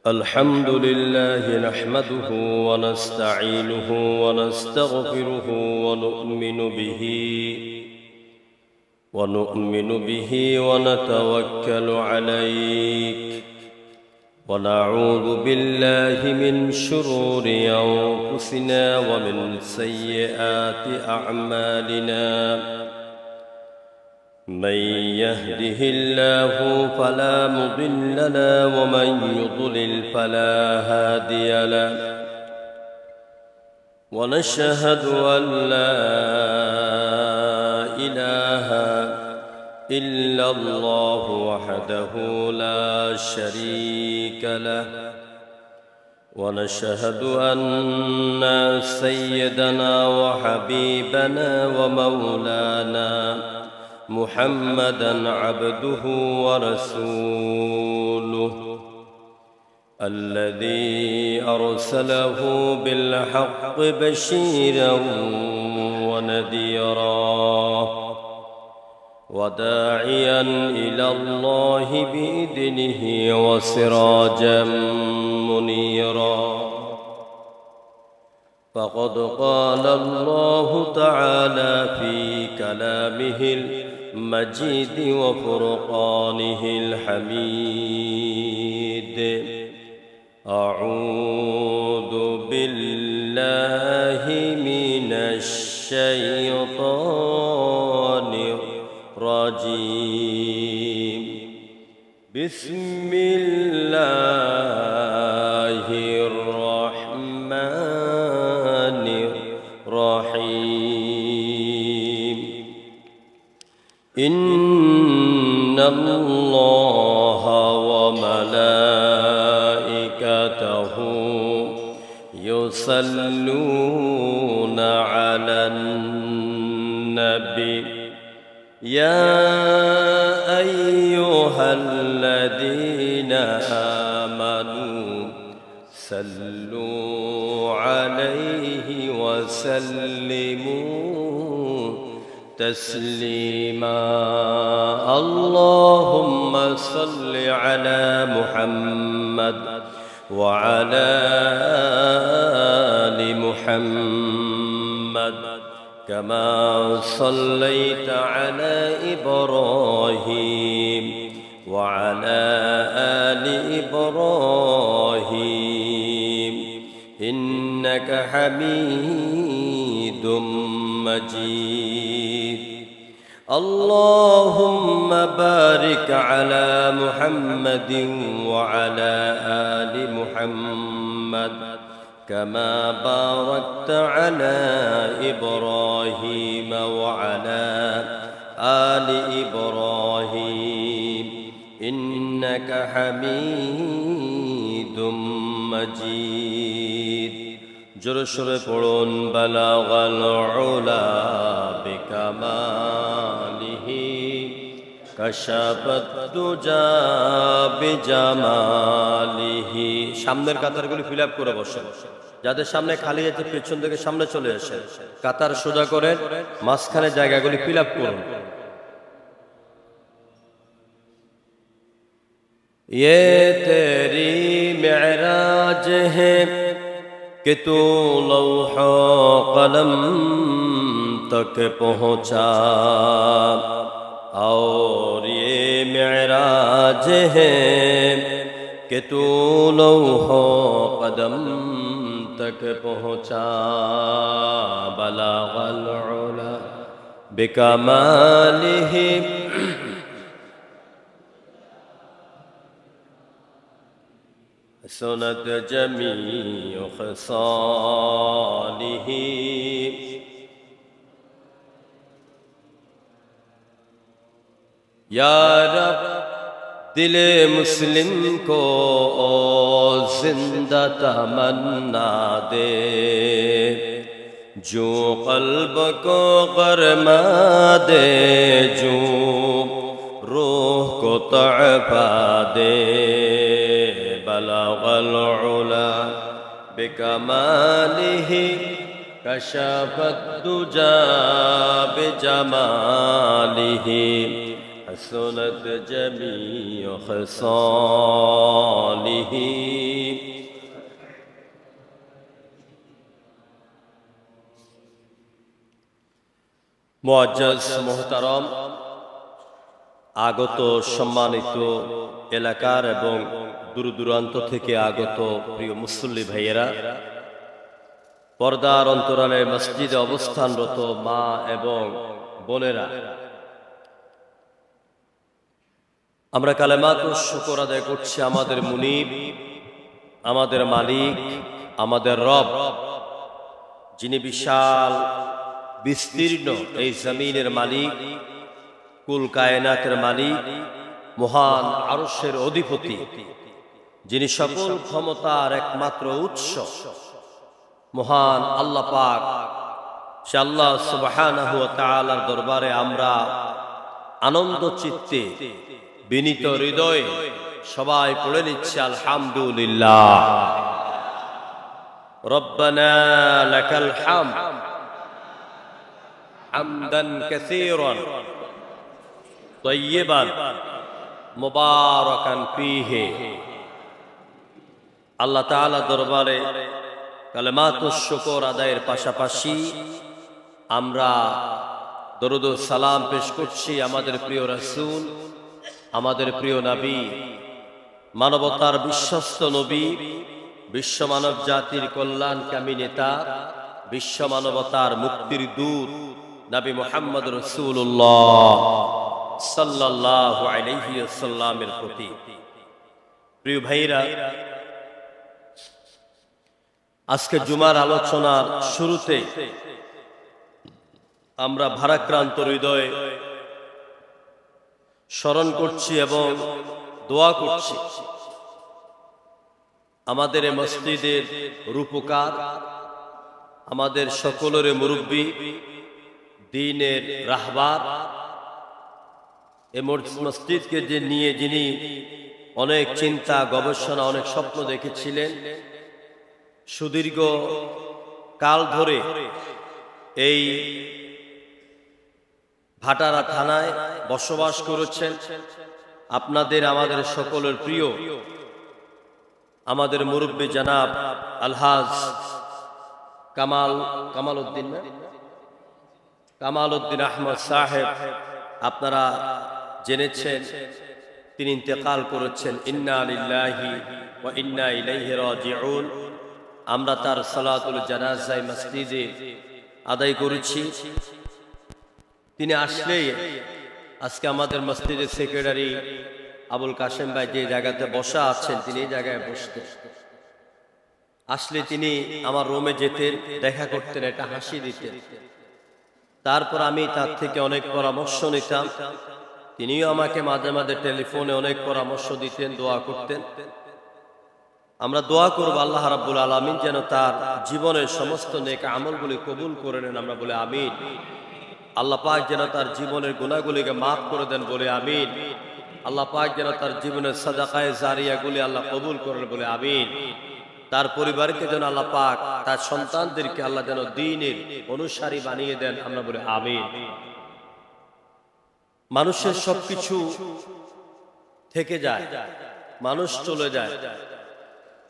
الحمد لله نحمده ونستعينه ونستغفره ونؤمن به ونتوكل عليك ونعوذ بالله من شرور أنفسنا ومن سيئات أعمالنا من يهده الله فلا مضل له ومن يضلل فلا هادي له ونشهد أن لا إله إلا الله وحده لا شريك له ونشهد أن سيدنا وحبيبنا ومولانا محمدًا عبده ورسوله الذي أرسله بالحق بشيرًا ونذيرًا وداعيًا إلى الله بإذنه وسراجًا منيرًا فقد قال الله تعالى في كلامه المجيد وفرقانه الحميد أعوذ بالله من الشيطان الرجيم بسم الله الرحمن الرحيم إن الله وملائكته يصلون على النبي يا أيها الذين آمنوا صلوا عليه وسلموا تسليما اللهم صل على محمد وعلى آل محمد كما صليت على إبراهيم وعلى آل إبراهيم إنك حميد مجيد اللهم بارك على محمد وعلى آل محمد كما باركت على إبراهيم وعلى آل إبراهيم إنك حميد مجيد جرشر قرون بلغ العلا بكماله كشف الدجى بجماله সামনের কাতারগুলি fill up করে বসেন যাদের সামনে খালি আছে পেছন থেকে সামনে চলে আসেন কাতার সোজা করে মাঝখানে জায়গাগুলি ফিল আপ করুন ये तेरी मेराज है कि तू लौह कलम तक पहुँचा और ये मेराज है कि तू लौह कदम तक पहुँचा बलागल उला बिकमालिही حسنت جميع خصاله یا رب دل مسلم کو زندہ تمنا دے جو قلب کو گرما دے جو روح کو تعفا دے بلغ العلا بكماله كشف الدجى بجماله حسنت جميع خصاله মুআজ্জাজ মুহতারাম, আগত সম্মানিত এলাকার এবং দূর দূরান্ত থেকে আগত প্রিয় মুসল্লি ভাইয়েরা, পর্দার অন্তরালে মসজিদে অবস্থানরত মা এবং বোনেরা, আমরা কালেমাতুশ শুকর আদায় করছি আমাদের মুনিব, আমাদের মালিক, আমাদের রব, যিনি বিশাল বিস্তীর্ণ এই জমিনের মালিক, কুল কায়নাতের মালিক, মহান আরশের অধিপতি, যিনি সকল ক্ষমতার একমাত্র উৎস, মহান আল্লাহ পাক। সে আল্লাহ সুবহানাহু ওয়া তাআলার দরবারে আমরা আনন্দ চিত্তে বিনীত হৃদয়ে সবাই পড়ে নিচ্ছি আলহামদুলিল্লাহ। রব্বানা লাকাল হামদ হামদান কাসীরান তাইয়্যিবান মুবারাকান ফীহি। আল্লাহ তাআলা দরবারে কালেমাতুশ শুকর আদায়ের পাশাপাশি আমরা দরুদ ও সালাম পেশ করছি আমাদের প্রিয় রাসূল, আমাদের প্রিয় নবী, মানবতার বিশ্বস্ত নবী, বিশ্ব মানব জাতির কল্যাণকামী নেতা, বিশ্ব মানবতার মুক্তির দূত নবী মুহাম্মদ রাসূলুল্লাহ সাল্লাল্লাহু আলাইহি ওয়াসাল্লামের প্রতি। প্রিয় ভাইরা, আজকে জুমার আলোচনার শুরুতে আমরা ভারাক্রান্ত হৃদয়ে স্মরণ করছি এবং দোয়া করছি আমাদের এই মসজিদের রূপকার, আমাদের সকলের মুরব্বী, দ্বীনের রাহবার, এই মসজিদকে যে নিয়ে যিনি অনেক চিন্তা গবেষণা, অনেক স্বপ্ন দেখেছিলেন, সুদীর্ঘ কাল ধরে এই ভাটারা থানায় বসবাস করেছেন, আপনাদের আমাদের সকলের প্রিয় আমাদের মুরব্বী জনাব আলহাজ কামাল উদ্দিন আহমদ সাহেব, আপনারা জেনেছেন তিনি ইন্তেকাল করেছেন। ইন্না লিল্লাহি ওয়া ইন্না ইলাইহি রাজিউন। আমরা তার সালাতুল জানাজা মসজিদে আদায় করেছি। তিনি আসলে আজকে আমাদের মসজিদের সেক্রেটারি আবুল কাশেম ভাই যে জায়গাতে বসা আছেন, তিনি এই জায়গায় বসতেন। আসলে তিনি আমার রুমে যেতেন, দেখা করতেন, একটা হাসি দিতেন। তারপর আমি তার থেকে অনেক পরামর্শ নিতাম, তিনিও আমাকে মাঝে মাঝে টেলিফোনে অনেক পরামর্শ দিতেন, দোয়া করতেন। আমরা দোয়া করব আল্লাহ রাব্বুল আলামিন যেন তার জীবনের সমস্ত নেক আমলগুলি কবুল করে নেন, আমরা বলে আমিন। আল্লাহ পাক যেন তার জীবনের গুনাহগুলিকে মাফ করে দেন, বলে আমিন। আল্লাহ পাক যেন তার জীবনের সাদাকায়ে জারিয়াগুলি আল্লাহ কবুল করেন, বলে আমিন। তার পরিবারকে যেন আল্লাহ পাক, তার সন্তানদেরকে আল্লাহ যেন দ্বীনের অনুসারী বানিয়ে দেন, আমরা বলে আমিন। মানুষের সবকিছু থেকে যায়, মানুষ চলে যায়,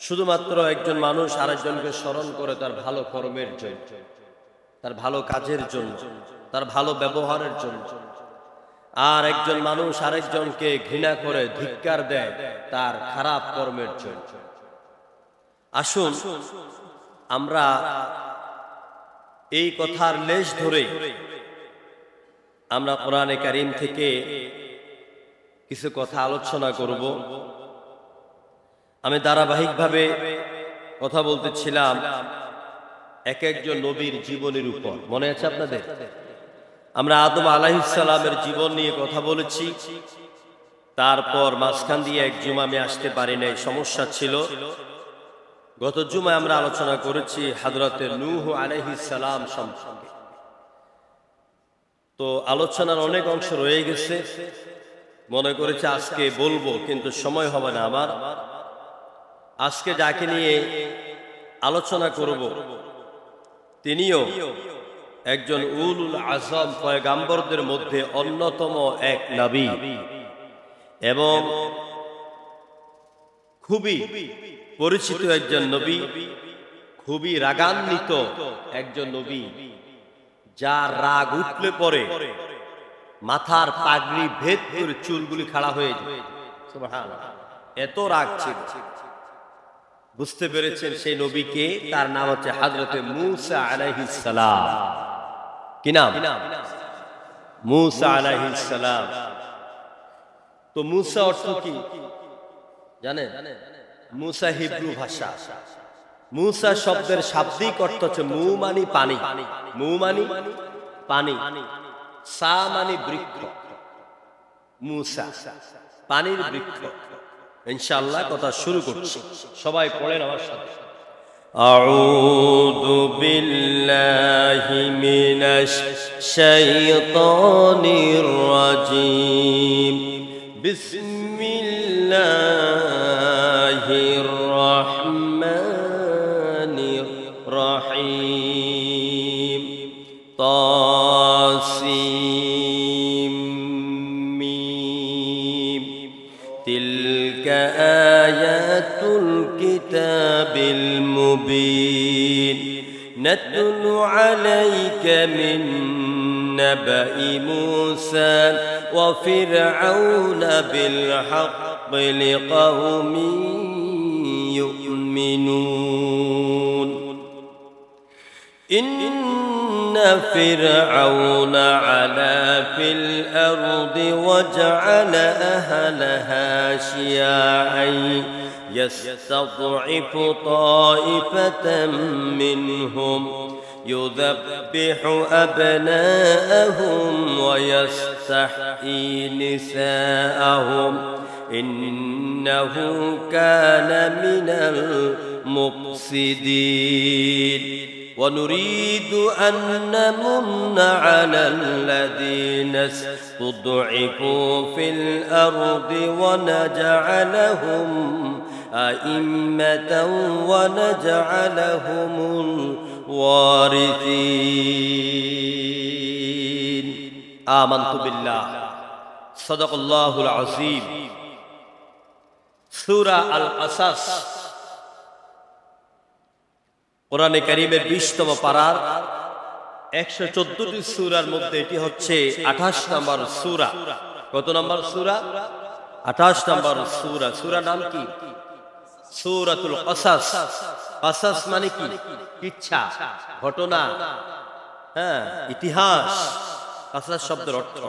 শুধুমাত্র একজন মানুষ আরেকজনকে স্মরণ করে তার ভালো কর্মের জন্য, তার ভালো কাজের জন্য, তার ভালো ব্যবহারের জন্য। আর একজন মানুষ আরেকজনকে ঘৃণা করে ধিক্কার দেয় তার খারাপ কর্মের জন্য। আসুন আমরা এই কথার লেশ ধরে আমরা কোরআনে কারীম থেকে কিছু কথা আলোচনা করব। আমি ধারাবাহিকভাবে কথা বলতেছিলাম এক একজন নবীর জীবনের উপর, মনে আছে আপনাদের? আমরা আদম আলাইহিস সালামের জীবন নিয়ে কথা বলেছি। তারপর মাঝখান দিয়ে এক জুমা আমি আসতে পারি নাই, সমস্যা ছিল। গত জুমায় আমরা আলোচনা করেছি হযরতে নূহ আলাইহিস সালাম সম্পর্কে। তো আলোচনার অনেক অংশ রয়ে গেছে, মনে করেছি আজকে বলবো, কিন্তু সময় হবে না আমার। আজকে যাকে নিয়ে আলোচনা করব তিনিও একজন উলুল আযম পয়গাম্বরদের মধ্যে অন্যতম এক নবী এবং খুবই পরিচিত একজন নবী, খুবই রাগান্বিত একজন নবী, যার রাগ উঠলে পরে মাথার পাগড়ি ভেদ করে চুলগুলি খাড়া হয়ে যায়। সুবহানাল্লাহ, এত রাগ ছিল। বুঝতে পেরেছেন সেই নবীকে? তার নাম হচ্ছে হযরতে মূসা আলাইহিস সালাম। কি নাম? মূসা আলাইহিস সালাম। তো মূসা অর্থ কি জানেন? মূসা হিব্রু ভাষা। মূসা শব্দের শাব্দিক অর্থ হচ্ছে মু মানি পানি, মু মানি পানি, সা মানি বৃক্ষ, মূসা পানির বৃক্ষ। ইনশাআল্লাহ কথা শুরু করছি, সবাই পড়েন আমার সাথে। আউযু বিল্লাহি মিনাশ শাইতানির রাজীম। বিসমিল্লাহির রাহমানির রাহিম। তাসিম মিম। তিলকা আয়াতুল কিতাবিল মুবিন। নাতলু আলাইকা মিন নাবাই মূসা ওয়া ফিরআউনা বিল হাক্কি লিকাওমিন ইউমিনুন। إن فرعون علا في الأرض وجعل أهلها شيعا يستضعف طائفة منهم يذبح أبناءهم ويستحيي نساءهم إنه كان من المفسدين ونريد أن نمن على الذين استضعفوا في الأرض ونجعلهم أئمة ونجعلهم الوارثين آمنت بالله صدق الله العظيم سورة القصص কোরআনে কারীমের 20তম পারার 114টি সূরার মধ্যে এটি হচ্ছে 28 নম্বর সূরা। কত নম্বর সূরা? 28 নম্বর সূরা। সূরা নাম কি? সূরাতুল কসাস। কসাস মানে কি? কিচ্ছা, ঘটনা, হ্যাঁ, ইতিহাস। কসাস শব্দের অর্থ।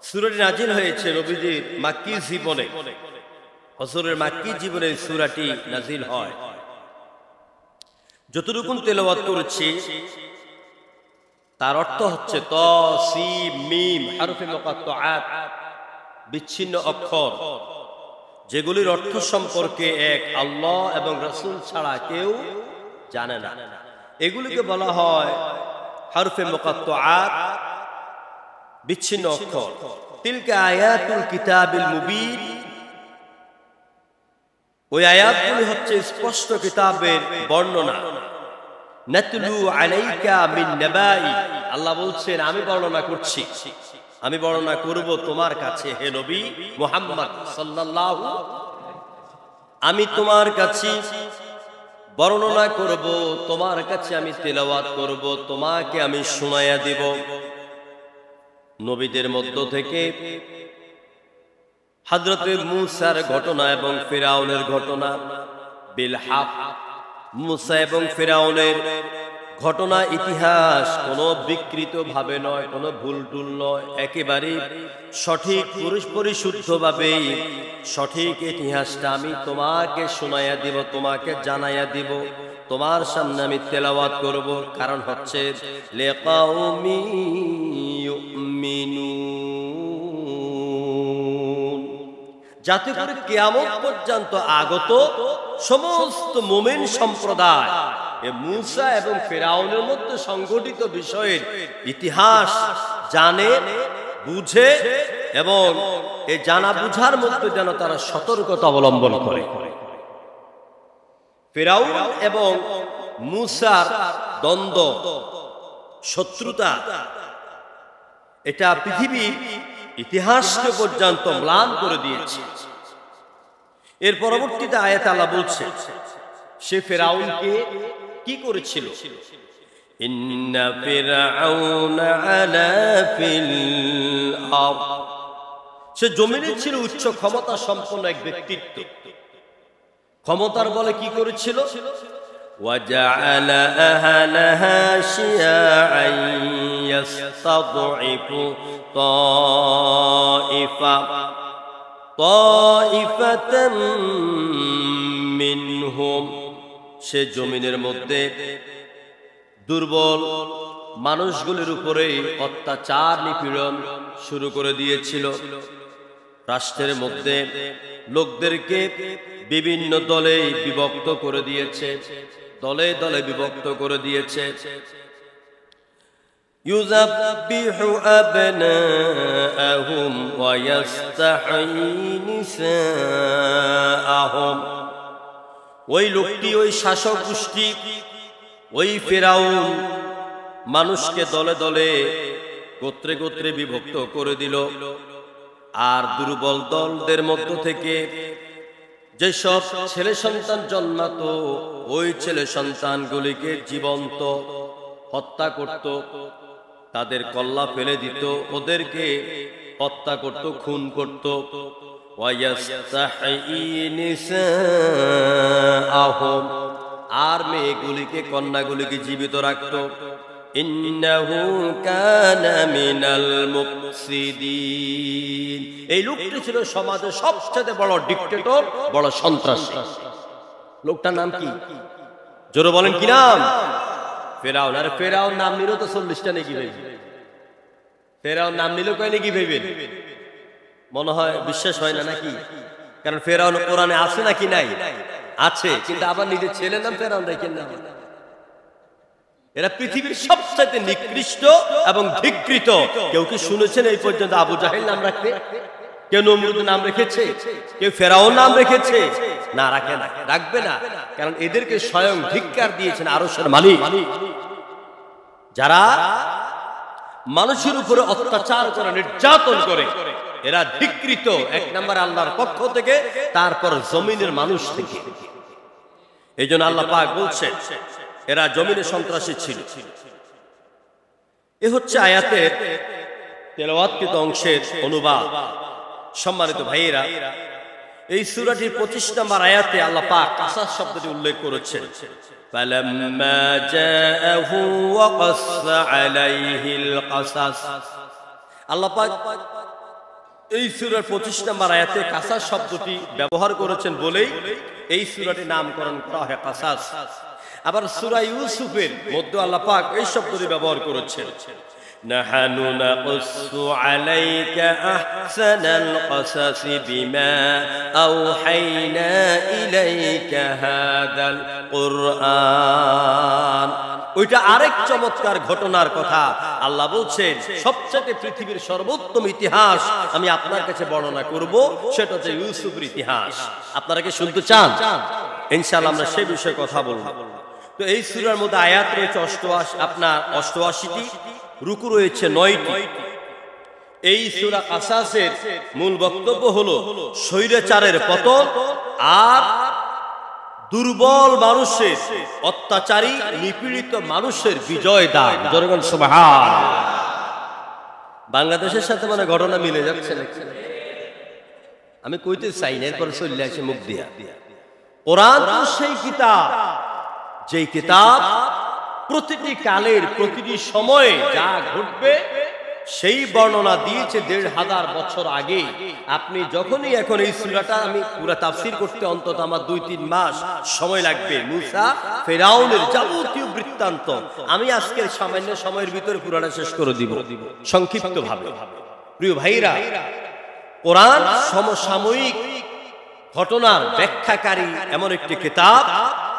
সূরাটি নাজিল হয়েছে নবীজির মাক্কি জীবনে। হুজুরের মাক্কি জীবনে সূরাটি নাজিল হয়। যতটুকু তেলাওয়াত করেছি তার অর্থ হচ্ছে ত সিম মিম হরফে মুকাত্তাআত, বিচ্ছিন্ন অক্ষর, যেগুলির অর্থ সম্পর্কে এক আল্লাহ এবং রাসূল ছাড়া কেউ জানে না। এগুলিকে বলা হয় হরফে মুকাত্তাআত, বিচ্ছিন্ন অক্ষর। তিলকা আয়াতুল কিতাবিল মুবিন। ওই আয়াতগুলি হচ্ছে স্পষ্ট কিতাবের বর্ণনা। নাতলু আলাইকা মিন নাবাই। আল্লাহ বলছেন আমি বর্ণনা করছি, আমি বর্ণনা করব তোমার কাছে হে নবী মুহাম্মদ সাল্লাল্লাহু। আমি তোমার কাছে বর্ণনা করব, তোমার কাছে আমি তেলাওয়াত করব, তোমাকে আমি শোনায়া দেব নবীদের মধ্য থেকে হযরতে মূসার ঘটনা এবং ফিরাউনের ঘটনা। বিল হক, মূসা এবং ফিরাউনের ঘটনা, ইতিহাস কোনো বিকৃত ভাবে নয়, কোনো ভুল টুল নয়, একেবারে সঠিক পরিশুদ্ধভাবে সঠিক ইতিহাসটা আমি তোমাকে শোনায়া দিব, তোমাকে জানাইয়া দিব, তোমার সামনে আমি তেলাওয়াত করব। কারণ হচ্ছে লিকাউমি ইউমিনুন, যাতে করে কিয়ামত পর্যন্ত আগত সমস্ত মুমিন সম্প্রদায় মূসা এবং ফিরাউনের মধ্যে সংঘটিত বিষয়ের ইতিহাস জানে, বুঝে এবং এই জানা বুঝার মধ্যে যেন তারা সতর্কতা অবলম্বন করে। ফিরাউন এবং মূসার দ্বন্দ্ব শত্রুতা, এটা পৃথিবীর ইতিহাসকে পর্যন্ত ম্লান করে দিয়েছে। এর পরবর্তীতে আয়াতে আল্লাহ বলছে সে ফেরাউনকে কি করেছিল, ইন্না ফিরআউনা আলা ফিল আরদ, সে জমিনে ছিল উচ্চ ক্ষমতা সম্পন্ন এক ব্যক্তিত্ব। ক্ষমতার বলে কি করেছিল, وَجَعَلَ أَهْلَهَا شِيَعًا يَسْتَضْعِفُ طَائِفَةً مِّنْهُمْ, সে জমিনের মধ্যে দুর্বল মানুষগুলির উপরে অত্যাচার নিপীড়ন শুরু করে দিয়েছিল। রাষ্ট্রের মধ্যে লোকদেরকে বিভিন্ন দলে বিভক্ত করে দিয়েছে, দলে দলে বিভক্ত করে দিয়েছে। ইউযাব্বিহু আবনাআহুম ওয়া ইস্তাহয়ী নিসাআহুম, ওই লোকটি, ওই শাসক গোষ্ঠী, ওই ফেরাউন মানুষকে দলে দলে গোত্রে গোত্রে বিভক্ত করে দিল। আর দুর্বল দলদের মধ্য থেকে যেসব ছেলে সন্তান জন্মাতো ওই ছেলে সন্তানগুলিকে জীবন্ত হত্যা করত, তাদের কল্লা ফেলে দিত, ওদেরকে হত্যা করত, খুন করত। আর মেয়েগুলিকে, কন্যাগুলিকে জীবিত রাখত। ইন্নাহু কানা মিনাল মুফসিদিন, এই লোকটি ছিল সমাজের সবচেয়ে বড় ডিক্টেটর, বড় সন্ত্রাসী। লোকটার নাম কি, জোরে বলেন কি নাম? ফেরাউন। আর ফেরাউন নাম নিল তো 40টা নাকি ভাইবেন? ফেরাউন নাম নিল কয় নাকি ভাইবেন? মনে হয় বিশ্বাস হয় না নাকি? কারণ ফেরাউন কোরআনে আছে নাকি নাই? আছে, কিন্তু আবার নিজের ছেলের নাম ফেরাউন রেখেন না। এরা পৃথিবীর সবচেয়ে নিকৃষ্ট এবং ধিক্কৃত। কেউ কি শুনেছেন এই পর্যন্ত আবু জাহেল নাম রাখতে? কেউ নমরুদ নাম রেখেছে? কেউ ফেরাউন নাম রেখেছে? না, রাখে না, রাখবে না। কারণ এদেরকে স্বয়ং ধিক্কার দিয়েছেন আরশের মালিক, যারা মানুষের উপরে অত্যাচার করে, নির্যাতন করে। এরা ধিক্কৃত, এক নম্বর আল্লাহর পক্ষ থেকে, তারপর জমিনের মানুষ থেকে। এই জন্য আল্লাহ পাক বলছে এরা জমিনে সন্ত্রাসী ছিল। এ হচ্ছে আয়াতের তেলাওয়াতকৃত অংশের অনুবাদ। সম্মানিত ভাইয়েরা, এই সূরাটির 25 নম্বর আয়াতে আল্লাহ পাক কাসাস শব্দটি উল্লেখ করেছেন। ফালাম্মা জাআহু ওয়া কাসসা আলাইহিল কাসাস, আল্লাহ পাক এই সূরার 25 নম্বর আয়াতে কাসাস শব্দটি ব্যবহার করেছেন বলেই এই সূরাটির নামকরণ করা হয় কাসাস। আবার সূরা ইউসুফের মধ্যে আল্লাহ পাক এই শব্দটি ব্যবহার করেছেন, নাহানু নাকুসু আলাইকা আহসানাল কাসাসি বিমা আওহাইনা ইলাইকা হাদাল কুরআন। ওইটা আরেক চমৎকার ঘটনার কথা আল্লাহ বলছেন, সবচেয়ে পৃথিবীর সর্বোত্তম ইতিহাস আমি আপনার কাছে বর্ণনা করব, সেটা হচ্ছে ইউসুফের ইতিহাস। আপনারা কি শুনতে চান? ইনশাআল্লাহ আমরা সেই বিষয়ে কথা বলবো। তো এই সূরার মধ্যে আয়াত রয়েছে 88টি, রুকু রয়েছে 9টি। এই সূরা কাসাসের মূল বক্তব্য হলো স্বৈরাচারের পতন আর দুর্বল মানুষের, অত্যাচারী নিপীড়িত মানুষের বিজয় দান। জনগণ সুবহানাল্লাহ। বাংলাদেশের সাথে মানে ঘটনা মিলে যাচ্ছে নাকি? আমি কইতে চাই না, এরপর চলে আসে মুখ দিয়া। কোরআন তো সেই কিতাব, যেই কিতাব প্রতিটি কালের, প্রতিটি সময়ে যা ঘটবে সেই বর্ণনা দিয়েছে 1500 বছর আগে। আপনি যখনই এখন এই সূরাটা, আমি পুরো তাফসীর করতে অন্তত আমার 2-3 মাস সময় লাগবে। মুসা ফেরাউনের যাবতীয় বৃত্তান্ত আমি আজকের সামান্য সময়ের ভিতরে পুরোটা শেষ করে দিব সংক্ষিপ্ত ভাবে। প্রিয় ভাইরা, কোরআন সমসাময়িক ঘটনার ব্যাখ্যাকারী এমন একটি কিতাব,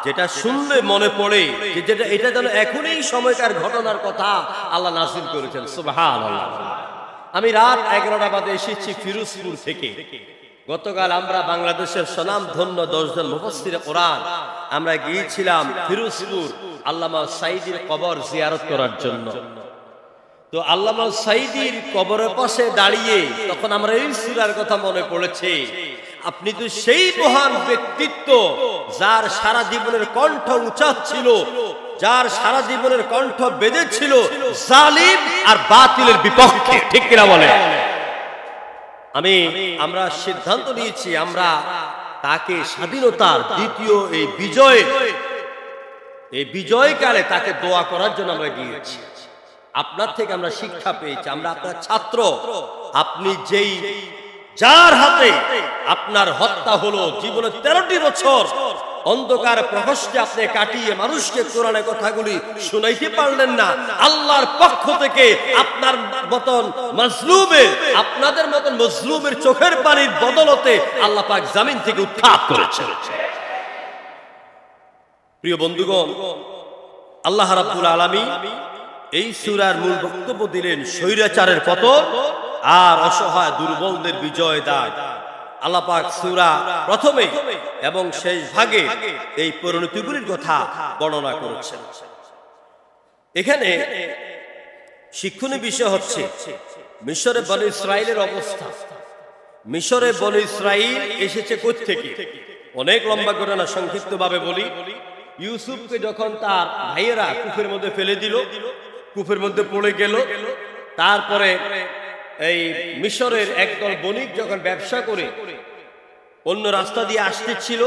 যেটা শুনলে মনে পড়ে যে এটা যেন এখনই সময়কার ঘটনার কথা আল্লাহ নাযিল করেছেন। সুবহানাল্লাহ। আমি রাত 11টা বাজে এসেছি ফিরোজপুর থেকে। গতকাল আমরা বাংলাদেশের স্বনামধন্য 10 জন মুফাসসিরে কোরআন আমরা গিয়েছিলাম ফিরোজপুর আল্লামা সাঈদীর কবর জিয়ারত করার জন্য। তো আল্লামা সাঈদীর কবরের পাশে দাঁড়িয়ে তখন আমরা এই সূরার কথা মনে পড়েছে। আপনি তো সেই মহান ব্যক্তিত্ব যার সারা জীবনের কণ্ঠ উঁচা ছিল, যার সারা জীবনের কণ্ঠ বেজেছিল জালিম আর বাতিলের বিপক্ষে, ঠিক কিনা বলে? আমরা সিদ্ধান্ত নিয়েছি আমরা তাকে স্বাধীনতার দ্বিতীয় এই বিজয়কালে তাকে দোয়া করার জন্য আমরা গিয়েছি। আপনার থেকে আমরা শিক্ষা পেয়েছি, আমরা আপনার ছাত্র। আপনি যার হাতে আপনার হত্যা হলো, জীবনে 13টি বছর অন্ধকার প্রকোষ্ঠে আপনি কাটিয়ে মানুষকে কোরআনের কথাগুলি শুনাইতে পারলেন না, আল্লাহর পক্ষ থেকে আপনার মতন মাজলুমের, আপনাদের মতন মাজলুমের চোখের পানির বদলতে আল্লাহ পাক জমিন থেকে উত্থাপ করেছেন। প্রিয় বন্ধুগণ, আল্লাহ রাব্বুল আলামিন এই সূরার মূল বক্তব্য দিলেন স্বৈরাচারের পতন আর অসহায় দুর্বলদের বিজয় দান। আল্লাহ পাক সূরা প্রথমে এবং শেষ ভাগে এই পরিণতিগুলির কথা বর্ণনা করেছেন। এখানে শিক্ষণীয় বিষয় হচ্ছে মিশরে বনী ইসরাইলের অবস্থা। মিশরে বনী ইসরাইল এসেছে কোথা থেকে? অনেক লম্বা ঘটনা, সংক্ষিপ্তভাবে বলি। ইউসুফকে যখন তার ভাইয়েরা কূপের মধ্যে ফেলে দিল, কূপের মধ্যে পড়ে গেল, তারপরে এই মিশরের একদল বণিক যখন ব্যবসা করে অন্য রাস্তা দিয়ে আসতেছিল,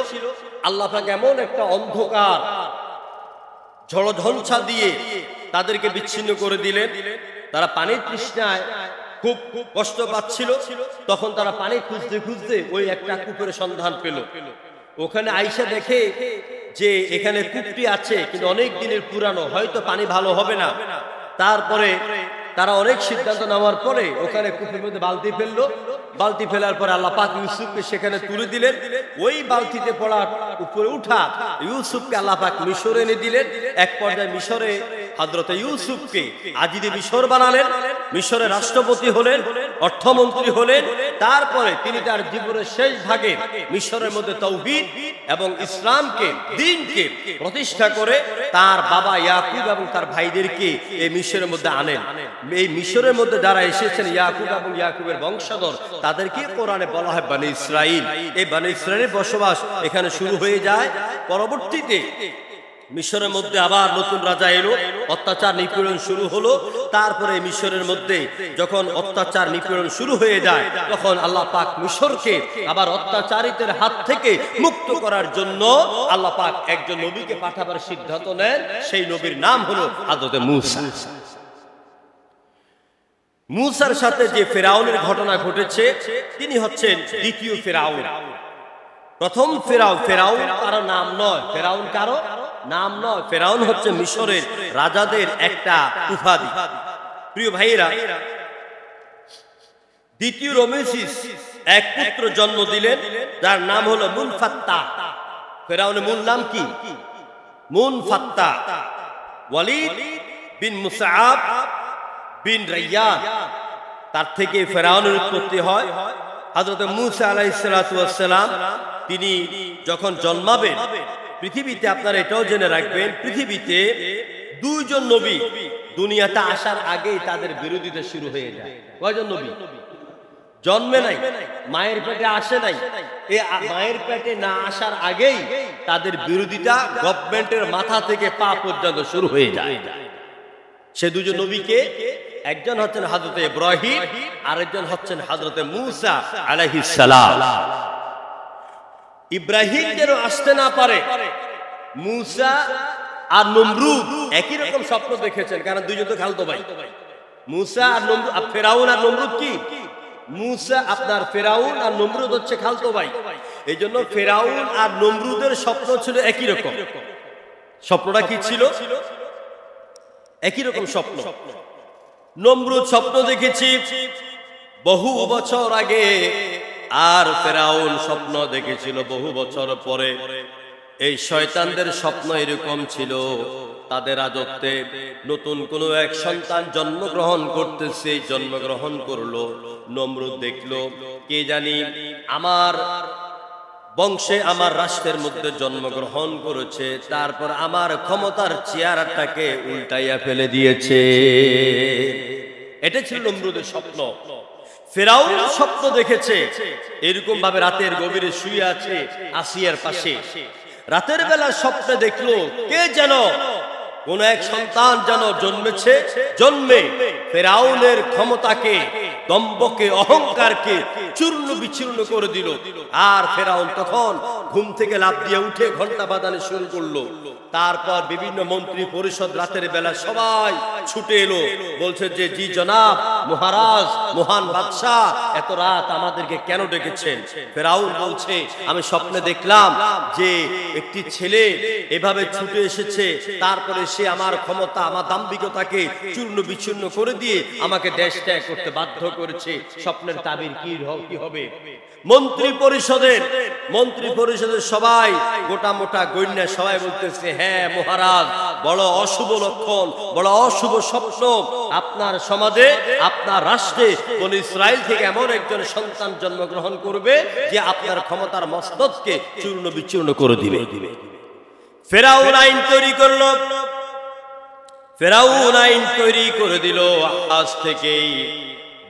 আল্লাহ পাক এমন একটা অন্ধকার ঝড়ঝঞ্ঝা দিয়ে তাদেরকে বিচ্ছিন্ন করে দিলেন। তারা পানির তৃষ্ণায় খুব কষ্ট পাচ্ছিল। তখন তারা পানি খুঁজতে খুঁজতে ওই একটা কূপের সন্ধান পেল। ওখানে আইসা দেখে যে এখানে কূপটি আছে কিন্তু অনেক দিনের পুরানো, হয়তো পানি ভালো হবে না। তারপরে তারা অনেক সিদ্ধান্ত নেওয়ার পরে ওখানে কূপের মধ্যে বালতি ফেললো। বালতি ফেলার পরে আল্লাহ পাক ইউসুফকে সেখানে তুলে দিলেন। ওই বালতিতে পড়ার উপরে উঠা ইউসুফকে আল্লাহ পাক মিশরে এনে দিলেন। এক পর্যায়ে মিশরে হযরত ইউসুফকে আজিদে মিশর বানালেন, মিশরের রাষ্ট্রপতি হলেন, অর্থমন্ত্রী হলেন। তারপরে তিনি তার জীবনের শেষ ভাগে মিশরের মধ্যে তাওহীদ এবং ইসলামকে, দ্বীনকে প্রতিষ্ঠা করে তার বাবা ইয়াকুব এবং তার ভাইদেরকে এই মিশরের মধ্যে আনেন। এই মিশরের মধ্যে যারা এসেছেন ইয়াকুব এবং ইয়াকুবের বংশধর, তাদেরকে কোরআনে বলা হয় বনী ইসরাইল। এই বনী ইসরাইলের বসবাস এখানে শুরু হয়ে যায়। পরবর্তীতে মিশরের মধ্যে আবার নতুন রাজা এলো, অত্যাচার নিপীড়ন শুরু হলো। তারপরে মিশরের মধ্যে যখন অত্যাচার নিপীড়ন শুরু হয়ে যায়, তখন আল্লাহ পাক মিশরকে আবার অত্যাচারিতের হাত থেকে মুক্ত করার জন্য আল্লাহ পাক একজন নবীকে পাঠাবার সিদ্ধান্ত নেন। সেই নবীর নাম হলো হযরত মূসা। মূসার সাথে যে ফেরাউনের ঘটনা ঘটেছে, তিনি হচ্ছেন দ্বিতীয় ফেরাউন। প্রথম ফেরাউন কারো নাম নয়, ফেরাউন কারো নাম নয়, ফেরাউন হচ্ছে মিশরের রাজাদের একটা উপাধি। প্রিয় ভাইয়েরা, দ্বিতীয় রমেসিস এক পুত্র জন্ম দিলেন, যার নাম হলো মুনফাত্তাহ। ফেরাউনের মূল নাম কি? মুনফাত্তাহ। ওয়ালিদ বিন মুসআব বিন রাইয়ান, তার থেকে ফেরাউনের উৎপত্তি হয়। হযরত মূসা আলাইহিস সালাতু ওয়াস সালাম তিনি যখন জন্মাবেন পৃথিবীতে, আপনারা এটাও জেনে রাখবেন, পৃথিবীতে দুইজন নবী দুনিয়াতে আসার আগেই তাদের বিরোধিতা শুরু হয়ে যায়। কয়জন নবী? জন্মে নাই, মায়ের পেটে আসে নাই, এই মায়ের পেটে না আসার আগেই তাদের বিরোধিতা গভর্নমেন্টের মাথা থেকে পা পর্যন্ত শুরু হয়ে যায়। সে দুজন নবীকে, একজন হচ্ছেন হযরত ইব্রাহিম, আরেকজন হচ্ছেন হযরত মূসা আলাইহিস সালাম। ইব্রাহিম যেন আসতে না পারে, মূসা আর নমরুদ একই রকম স্বপ্ন দেখেছেন, কারণ দুইজন তো খালতো ভাই। মূসা আর নমরুদ, ফেরাউন আর নমরুদ কি? মূসা আপনার ফেরাউন আর নমরুদ হচ্ছে খালতো ভাই। এই জন্য ফেরাউন আর নমরুদের স্বপ্ন ছিল একই রকম। স্বপ্নটা কি ছিল? একই রকম স্বপ্ন। নমরুদ স্বপ্ন দেখেছি বহু বছর আগে, আর ফেরাউন স্বপ্ন দেখেছিল বহু বছর পরে। এই শয়তানদের স্বপ্ন এরকম ছিল, তাদের রাজত্বে নতুন কোন এক সন্তান জন্মগ্রহণ করতেছে। জন্মগ্রহণ করলো, নমরুদ দেখলো কে জানি আমার বংশে, আমার রাষ্ট্রের মধ্যে জন্মগ্রহণ করেছে, তারপর আমার ক্ষমতার চেয়ারটাকে উল্টাইয়া ফেলে দিয়েছে। এটা ছিল নমরুদের স্বপ্ন। ফেরাউন স্বপ্ন দেখেছে এরকম ভাবে রাতের গভীরে শুয়ে আছে আসিয়ার পাশে। রাতের বেলা স্বপ্নে দেখলো কে যেন কোন এক সন্তান যেন জন্মে ফেরাউনের ক্ষমতাকে, দম্ভকে, অহংকারকে চূর্ণ বিচূর্ণ করে দিল। আর ফেরাউন তখন ঘুম থেকে লাফ দিয়ে উঠে ঘন্টা বাজানো শুরু করলো। তারপর বিভিন্ন মন্ত্রী পরিষদ রাতের বেলা সবাই ছুটে এলো, বলছে যে জি জনাব, মহারাজ, মহান বাদশাহ, এত রাত আমাদেরকে কেন ডেকেছেন? ফেরাউন বলছে আমি স্বপ্নে দেখলাম যে একটি ছেলে এভাবে ছুটে এসেছে, তারপরে সে আমার ক্ষমতা, আমার দাম্ভিকতাকে চূর্ণ বিচূর্ণ করে দিয়ে আমাকে দেশ ত্যাগ করতে বাধ্য করেছে। স্বপ্নের তাবির কি হবে? মন্ত্রী পরিষদের সবাই গোটা মোটা গণ্যা সবাই বলতেছে হ্যাঁ মহারাজ, বড় অশুভ লক্ষণ, বড় অশুভ স্বপ্ন। আপনার সমাজে, আপনার রাষ্ট্রে বনি ইসরাইল থেকে এমন একজন সন্তান জন্মগ্রহণ করবে যে আপনার ক্ষমতার মস্তকে চূর্ণ বিচূর্ণ করে দিবে। ফেরাউন আইন তৈরি করে দিল, আজ থেকেই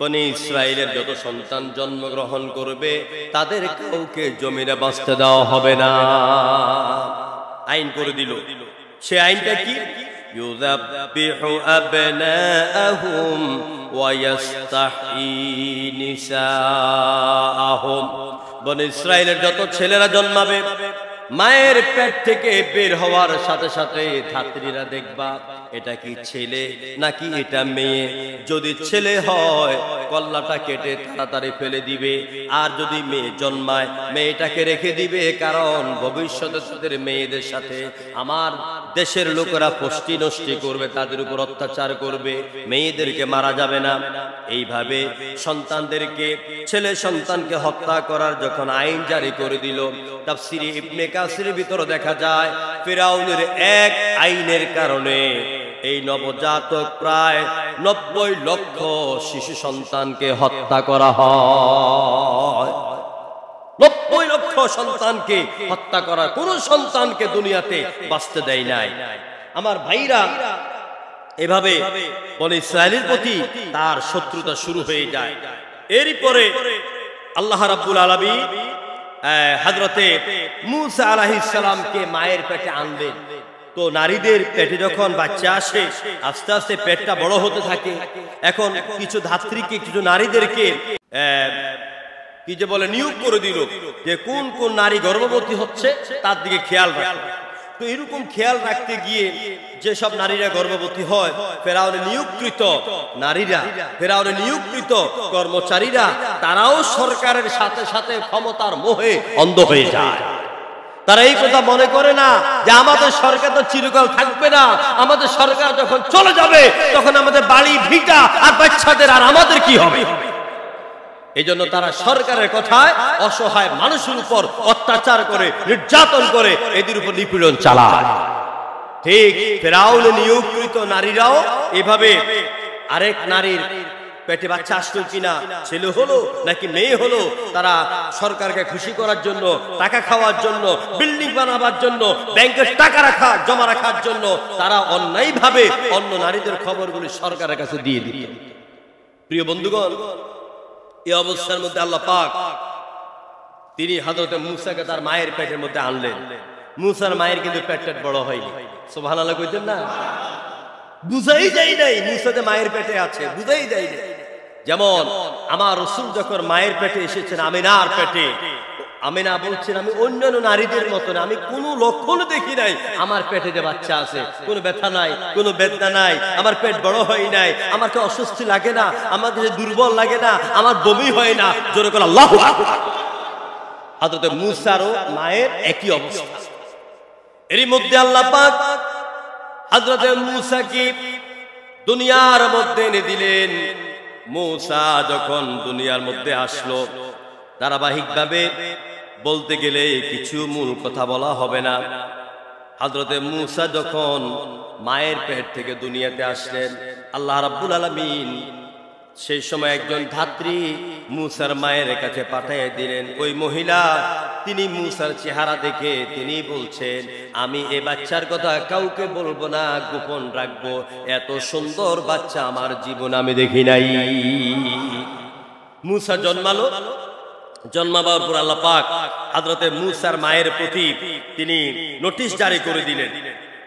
বনি ইসরাইলের যত সন্তান জন্মগ্রহণ করবে তাদের কাউকে জমিনে বাঁচতে দেওয়া হবে না। আইন করে দিল। সে আইনটা কি? ইউযাব্বিহু আবনাআহুম ওয়া ইস্তাহয়ী নিসাআহুম। বনি ইসরাইলের যত ছেলেরা জন্মাবে, মায়ের পেট থেকে বের হওয়ার সাথে সাথে ধাত্রীরা দেখবা এটা কি ছেলে নাকি এটা মেয়ে। যদি ছেলে হয় কল্লাটা কেটে তাড়াতাড়ি ফেলে দিবে, আর যদি মেয়ে জন্মায় মেয়েটাকে রেখে দিবে, কারণ ভবিষ্যতে তাদের মেয়েদের সাথে আমার দেশের লোকেরা ফষ্টি নষ্টি করবে, তাদের উপর অত্যাচার করবে, মেয়েদেরকে মারা যাবে না। এইভাবে ছেলে সন্তানকে হত্যা করার যখন আইন জারি করে দিল, তাফসীরে ইবনে কাসিরের ভিতরে দেখা যায় ফিরআউনের এক আইনের কারণে এই নবজাতক প্রায় 90 লক্ষ শিশু সন্তানকে হত্যা করা হয়। 90 লক্ষ সন্তানকে হত্যা করা, কোন সন্তানকে দুনিয়াতে বাঁচতে দেয় নাই। আমার ভাইরা, এভাবে বনি ইসরাইলের প্রতি তার শত্রুতা শুরু হয়ে যায়। এরই পরে আল্লাহ রাব্বুল আলামিন হযরতে মূসা আলাইহিস সালামকে মায়ের পেটে আনলেন। তো নারীদের পেটে যখন বাচ্চা আসে আস্তে আস্তে পেটটা বড় হতে থাকে। এখন কিছু ধাত্রীকে, কিছু নারীদেরকে কি যে বলে নিয়োগ করে দিল যে কোন কোন নারী গর্ভবতী হচ্ছে তার দিকে খেয়াল রাখো। তো এরকম খেয়াল রাখতে গিয়ে যেসব নারীরা গর্ভবতী হয়, ফেরাউনের নিয়োগকৃত কর্মচারীরা তারাও সরকারের সাথে সাথে ক্ষমতার মোহে অন্ধ হয়ে যায়। তারা এই কথা মনে করে না যে আমাদের সরকার তো চিরকাল থাকবে না, আমাদের সরকার যখন চলে যাবে তখন আমাদের বাড়ি ভিটা আর বাচ্চাদের আর আমাদের কি হবে। এই জন্য তারা সরকারের কথায় অসহায় মানুষের উপর অত্যাচার করে, নির্যাতন করে, এদের উপর নিপীড়ন চালায়। ঠিক ফেরাউনের নিয়োগকৃত নারীরাও এভাবে আরেক নারীর পেটে বাচ্চা আসলো কিনা, ছেলে হলো নাকি মেয়ে হলো, তারা সরকারকে খুশি করার জন্য, টাকা খাওয়ার জন্য, বিল্ডিং বানাবার জন্য, ব্যাংকের টাকা জমা রাখার জন্য তারা অন্যায়ভাবে অন্য নারীদের খবরগুলি সরকারের কাছে দিয়ে দিত। প্রিয় বন্ধুগণ, এই অবস্থার মধ্যে আল্লাহ পাক তিনি হযরত মূসাকে তার মায়ের পেটের মধ্যে আনলেন। মূসার মায়ের কিন্তু পেট বড় হয়নি। সুবহানাল্লাহ কইতেন না? বুঝাই যায় নাই মূসাতে মায়ের পেটে আছে, বুঝাই যায় নাই। যেমন আমার রাসূল যখন মায়ের পেটে এসেছেন, আমিনার পেটে, আমিনা বলছেন আমি অন্যান্য নারীদের মতন আমি কোনো লক্ষণ দেখি নাই আমার পেটে যে বাচ্চা আছে, কোনো ব্যথা নাই, কোনো বেদনা নাই, আমার পেট বড় হয় নাই, আমাকে অস্বস্তি লাগে না, আমার কাছে দুর্বল লাগে না, আমার বমি হয় না। জোরে করে আল্লাহু আকবার। হযরত মূসারও মায়ের একই অবস্থা। এরই মধ্যে আল্লাহ পাক হযরত মূসাকে দুনিয়ার মধ্যে এনে দিলেন। মূসা যখন দুনিয়ার মধ্যে আসলো, ধারাবাহিকভাবে বলতে গেলে কিছু মূল কথা বলা হবে না। হযরত মূসা যখন মায়ের পেট থেকে দুনিয়াতে আসলেন, আল্লাহ রাব্বুল আলামিন সেই সময় একজন ধাত্রী মূসার মায়ের কাছে পাঠিয়ে দিলেন। ওই মহিলা তিনি মূসার চেহারা দেখে তিনি বলছেন, আমি এই বাচ্চার কথা কাউকে বলবো না, গোপন রাখবো। এত সুন্দর বাচ্চা আমার জীবন আমি দেখি নাই। মূসা জন্মালো, জন্মাবার পর আল্লাহ পাক হযরতে মূসার মায়ের প্রতি তিনি নোটিশ জারি করে দিলেন।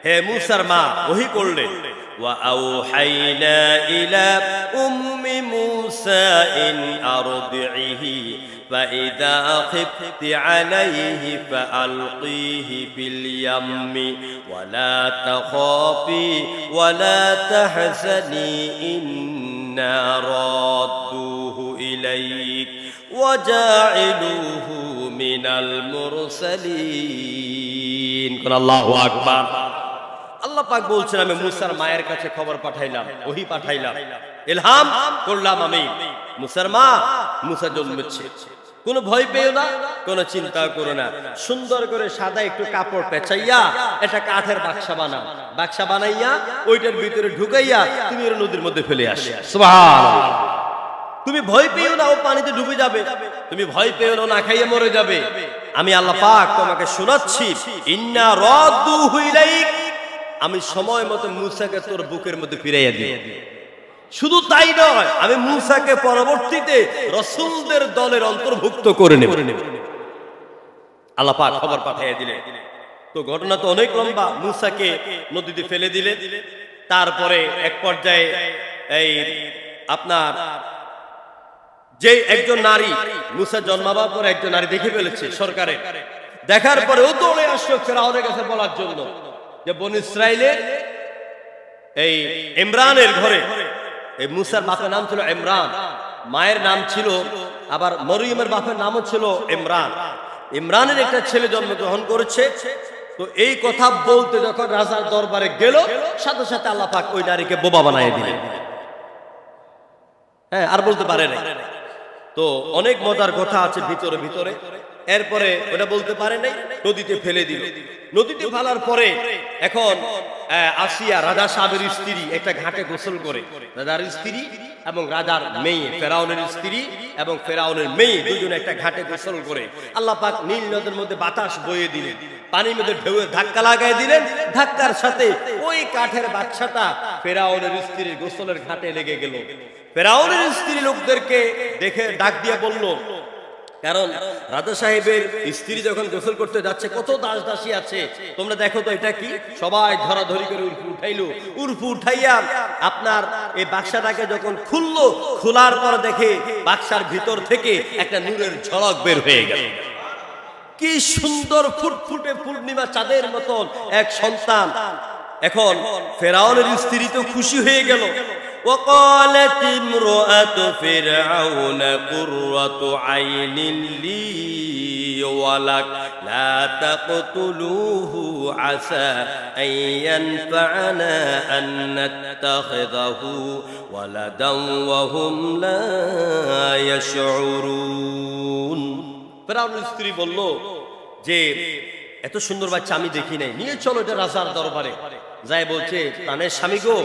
হে মূসার মা, ওহী করলেন, ওয়া আওহাইনা ইলা উম্মি মূসা ইন আরদিহি فإذا خفت عليه فألقيه في اليم ولا تخافي ولا تحزني إنا رادوه إليك وجاعلوه من المرسلين. الله أكبر. আল্লাহ পাক বলছেন, আমি মূসার মায়ের কাছে খবর পাঠাইলাম, ওহী পাঠাইলাম, ইলহাম করলাম আমি। মূসার মা, মূসা জন্মেছে, কোনো ভয় পেও না, কোনো চিন্তা করো না। সুন্দর করে সাদা একটু কাপড় পেঁচাইয়া একটা কাঠের বাক্সা বানাও, বাক্সা বানাইয়া ওইটার ভিতরে ঢুকাইয়া তুমি ওর নদীর মধ্যে ফেলে আসো। সুবহানাল্লাহ। তুমি ভয় পেও না, ও পানিতে ডুবে যাবে। তুমি ভয় পেও না, না খাইয়ে মরে যাবে। আমি আল্লাহ পাক তোমাকে শোনাচ্ছি, ইন্না রাদ্দুহু ইলাইক, আমি সময় মতো মূসাকে তোর বুকের মধ্যে ফিরাইয়া দিই। শুধু তাই নয়, আমি মূসাকে পরবর্তীতে রাসূলদের দলের অন্তর্ভুক্ত করে নেব। আল্লাহ পাক খবর পাঠিয়ে দিলেন। তো ঘটনা তো অনেক লম্বা। মূসাকে নদীতে ফেলে দিলেন। তারপরে এক পর্যায়ে এই আপনার যে একজন নারী, মূসা জন্মাবার পর একজন নারী দেখে ফেলেছে সরকারে। দেখার পরে ও দৌড়ে আসলো ফেরাউনের কাছে বলার জন্য যে বনী ইসরাইলের এই ইমরানের ঘরে, এই মূসার বাপের নাম ছিল ইমরান, মায়ের নাম ছিল আবার মরিয়মের বাপের নামও ছিল ইমরান। ইমরানের একটা ছেলে জন্মগ্রহণ করেছে। তো এই কথা বলতে যখন রাজার দরবারে গেল, সাথে সাথে আল্লাহ পাক ওই নারীকে বোবা বানিয়ে দিলেন। হ্যাঁ, আর বলতে পারে না। তো অনেক মজার কথা আছে ভিতরে ভিতরে। এরপরে ওটা বলতে পারে নাই, নদীতে ফেলে দিল। নদীতে ফেলার পরে এখন আসিয়া রাজা সাহেবের স্ত্রী একটা ঘাটে গোসল করে। রাজার স্ত্রী এবং রাজার মেয়ে, ফেরাউনের স্ত্রী এবং ফেরাউনের মেয়ে দুজনে একটা ঘাটে গোসল করে। আল্লাহ পাক নীল নদের মধ্যে বাতাস বয়ে দিলেন, পানির মধ্যে ঢেউয়ে ধাক্কা লাগাই দিলেন। ধাক্কার সাথে ওই কাঠের বাচ্চাটা ফেরাউনের স্ত্রীর গোসলের ঘাটে লেগে গেল। ফেরাউনের স্ত্রী লোকদেরকে দেখে ডাক দিয়ে বলল, কারণ রাজা সাহেবের স্ত্রী যখন গোসল করতে যাচ্ছে, কত দাস দাসী আছে, তোমরা দেখো তো এটা কি। সবাই ধরাধরি করে উর্ফু উঠাইলো। উর্ফু উঠাইয়া আপনার এই বাক্সাটাকে যখন খুললো, খোলার পর দেখে বাক্সার ভিতর থেকে একটা নূরের ঝলক বের হয়ে গেল। কি সুন্দর ফুটফুটে পূর্ণিমা চাঁদের মতন এক সন্তান। এখন ফেরাউনের স্ত্রী তো খুশি হয়ে গেল। وقالت امرأة فرعون قرة عين لي ولك لا تقتلوه عسى أن ينفعنا أن نتخذه ولدا وهم لا يشعرون. ফেরাউনের স্ত্রী বলল যে এত সুন্দর বাচ্চা আমি দেখি নাই, নিয়ে চলো এটা রাজার দরবারে। যাই বলছে, প্রাণের স্বামী গো,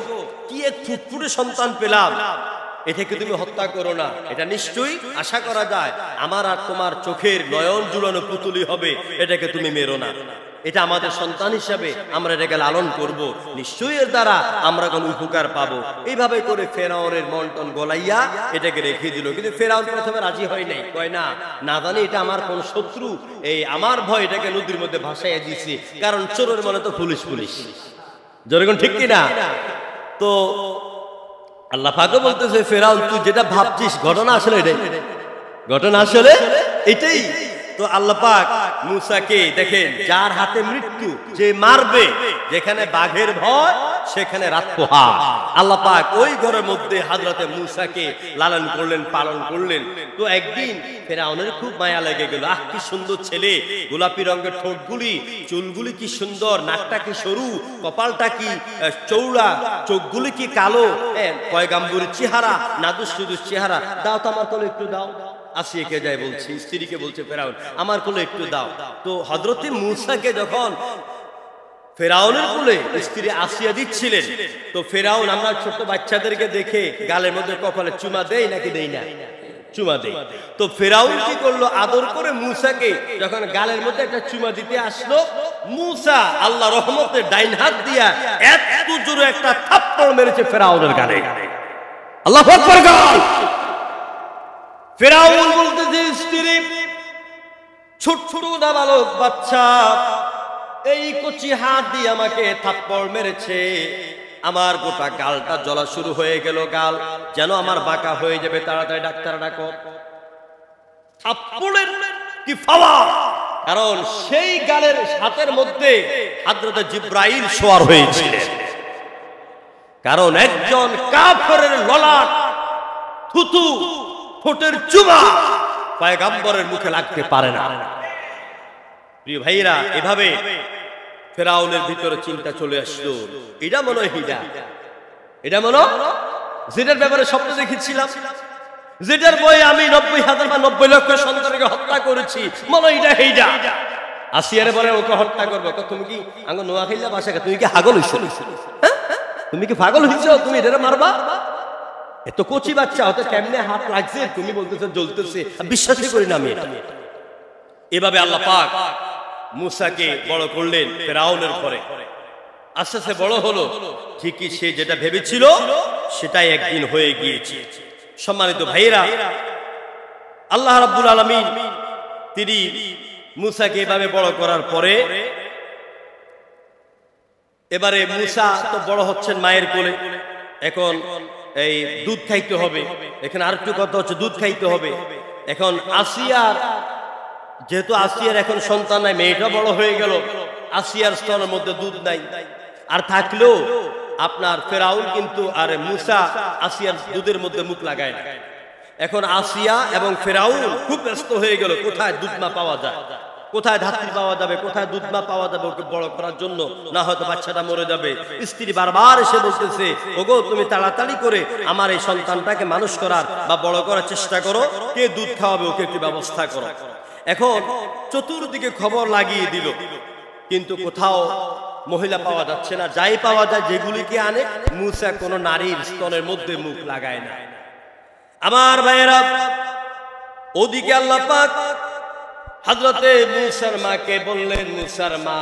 কি এক ফুটফুটে সন্তান পেলাম, এটাকে তুমি হত্যা করো না। এটা নিশ্চয়ই আশা করা যায় আমার আর তোমার চোখের নয়ন জুড়ানো পুতুলি হবে, এটাকে তুমি মেরো না। এটা আমাদের সন্তান হিসাবে আমরা এটাকে লালন করব, নিশ্চয়ই এর দ্বারা আমরা কোন উপকার পাবো। এইভাবে করে ফেরাউনের মন্টন গলাইয়া এটাকে রেখে দিল। কিন্তু ফেরাউন প্রথমে রাজি হয় নাই, কয় না, না জানি এটা আমার কোন শত্রু, এই আমার ভয় এটাকে নদীর মধ্যে ভাসাইয়া দিছি। কারণ চোরের মনে তো পুলিশ পুলিশ, যেরকম ঠিক কিনা। তো আল্লাহ পাকও বলতেছে, ফেরাউন তুই যেটা ভাবছিস ঘটনা আসলে এটাই, ঘটনা আসলে এটাই। তো আল্লাহ পাক মূসাকে দেখেন, যার হাতে মৃত্যু, যে মারবে, যেখানে বাঘের ভয় সেখানে রাত পোহার। আল্লাহ পাক ওই ঘরের মধ্যে হযরতে মূসাকে লালন করলেন, পালন করলেন। তো একদিন ফেরাউনের খুব মায়া লেগে গেল। আহ, কি সুন্দর ছেলে, গোলাপি রঙের ঠোঁটগুলি, চুলগুলি কি সুন্দর, নাকটা কি সরু, কপালটা কি চৌড়া, চোখগুলি কি কালো, পয়গাম্বরের চেহারা, নাদুস সুদুস চেহারা। দাও তো আমার কোলে একটু দাও। আসিয়াকে যায় বলছে, স্ত্রীকে বলছে ফেরাউন আমার কোলে একটু দাও। তো হযরতে মূসাকে যখন ফেরাউনের কোলে স্ত্রী আসিয়া দিচ্ছিলেন, তো ফেরাউন, আমরা ছোট বাচ্চাদেরকে দেখে গালের মধ্যে কপালে চুমা দেই নাকি দেই না, চুমা দেয়। তো ফেরাউন কি করলো, আদর করে মূসাকে যখন গালের মধ্যে একটা চুমা দিতে আসলো, মূসা আল্লাহ রহমতে ডাইন হাত দিয়া এত জোরে একটা থাপ্পড় মেরেছে ফেরাউনের গালে। আল্লাহু আকবার। ফেরাউন বলতেছে, স্ত্রী ছোট ছোট নাবালক বাচ্চা এই কচি হাত দিয়ে আমাকে থাপ্পড় মেরেছে, আমার গোটা গালটা জ্বলা শুরু হয়ে গেল, গাল যেন আমার বাঁকা হয়ে যাবে, তাড়াতাড়ি ডাক্তার ডাকো। থাপ্পড়ের কি পাওয়ার! কারণ সেই গালের হাতের মধ্যে হযরত জিবরাইল সওয়ার হয়েছিলেন। কারণ একজন কাফেরের ললাট থুতু ঠোঁটের চুমা পয়গম্বরের মুখে লাগতে পারে না। প্রিয় ভাইরা, এভাবে ফেরাউনের ভিতরে চিন্তা চলে আসলো, এটা মনে হয় হিডা, এটা মনে যেটার ব্যাপারে স্বপ্ন দেখেছিলাম, যেটার বই আমি 90,000 বা 90 লক্ষ সন্তানকে হত্যা করেছি, মনে এটা হিডা। আসিয়ারে বলে ওকে হত্যা করবো, তুমি কি আঙ্গ নোয়াখাইলা বাসাকে, তুমি কি পাগল হইছো? তুমি কি পাগল হইছো? তুমি এটা মারবা? এত কচি বাচ্চা হতে কেমনে হাত লাগছে, তুমি বলতেছো জ্বলতেছে, বিশ্বাসই করি না আমি এটা। এভাবে আল্লাহ পাক মূসাকে বড় করলেন ফেরাউনের ঘরে। আস্তে আস্তে বড় হলো, ঠিকই সে যেটা ভেবেছিল সেটাই একদিন হয়ে গিয়েছে। সম্মানিত ভাইরা, আল্লাহ রাব্বুল আলামিন তিনি মূসাকে এভাবে বড় করার পরে এবারে মূসা তো বড় হচ্ছেন মায়ের কোলে, এখন এই দুধ খাইতে হবে। এখানে আরেকটু কথা হচ্ছে, দুধ খাইতে হবে। এখন আসিয়ার, যেহেতু আসিয়ার এখন সন্তান নাই, মেয়েটা বড় হয়ে গেল, আসিয়ার স্তনের মধ্যে দুধ নাই। আর থাকলেও আপনার ফেরাউন কিন্তু আর মূসা আসিয়ার দুধের মধ্যে মুখ লাগায় না। এখন আসিয়া এবং ফেরাউন খুব ব্যস্ত হয়ে গেল, কোথায় দুধ মা পাওয়া যায়, কোথায় ধাত্রী পাওয়া যাবে, কোথায় দুধ মা পাওয়া যাবে ওকে বড় করার জন্য, না হয়তো বাচ্চাটা মরে যাবে। স্ত্রী বারবার এসে বলতেছে, ওগো তুমি তাড়াতাড়ি করে আমার এই সন্তানটাকে মানুষ করার বা বড় করার চেষ্টা করো, কে দুধ খাওয়াবে ওকে একটু ব্যবস্থা করো। এখন চতুর্দিকে খবর লাগিয়ে দিল, কিন্তু কোথাও মহিলা পাওয়া যাচ্ছে না। যাই পাওয়া যায়, যেগুলিকে আনে, মূসা কোনো নারীর স্তনের মধ্যে মুখ লাগায় না। আমার ভাইয়েরা, ওদিকে আল্লাহ পাক হযরতে মূসার মাকে বললেন, মূসার মা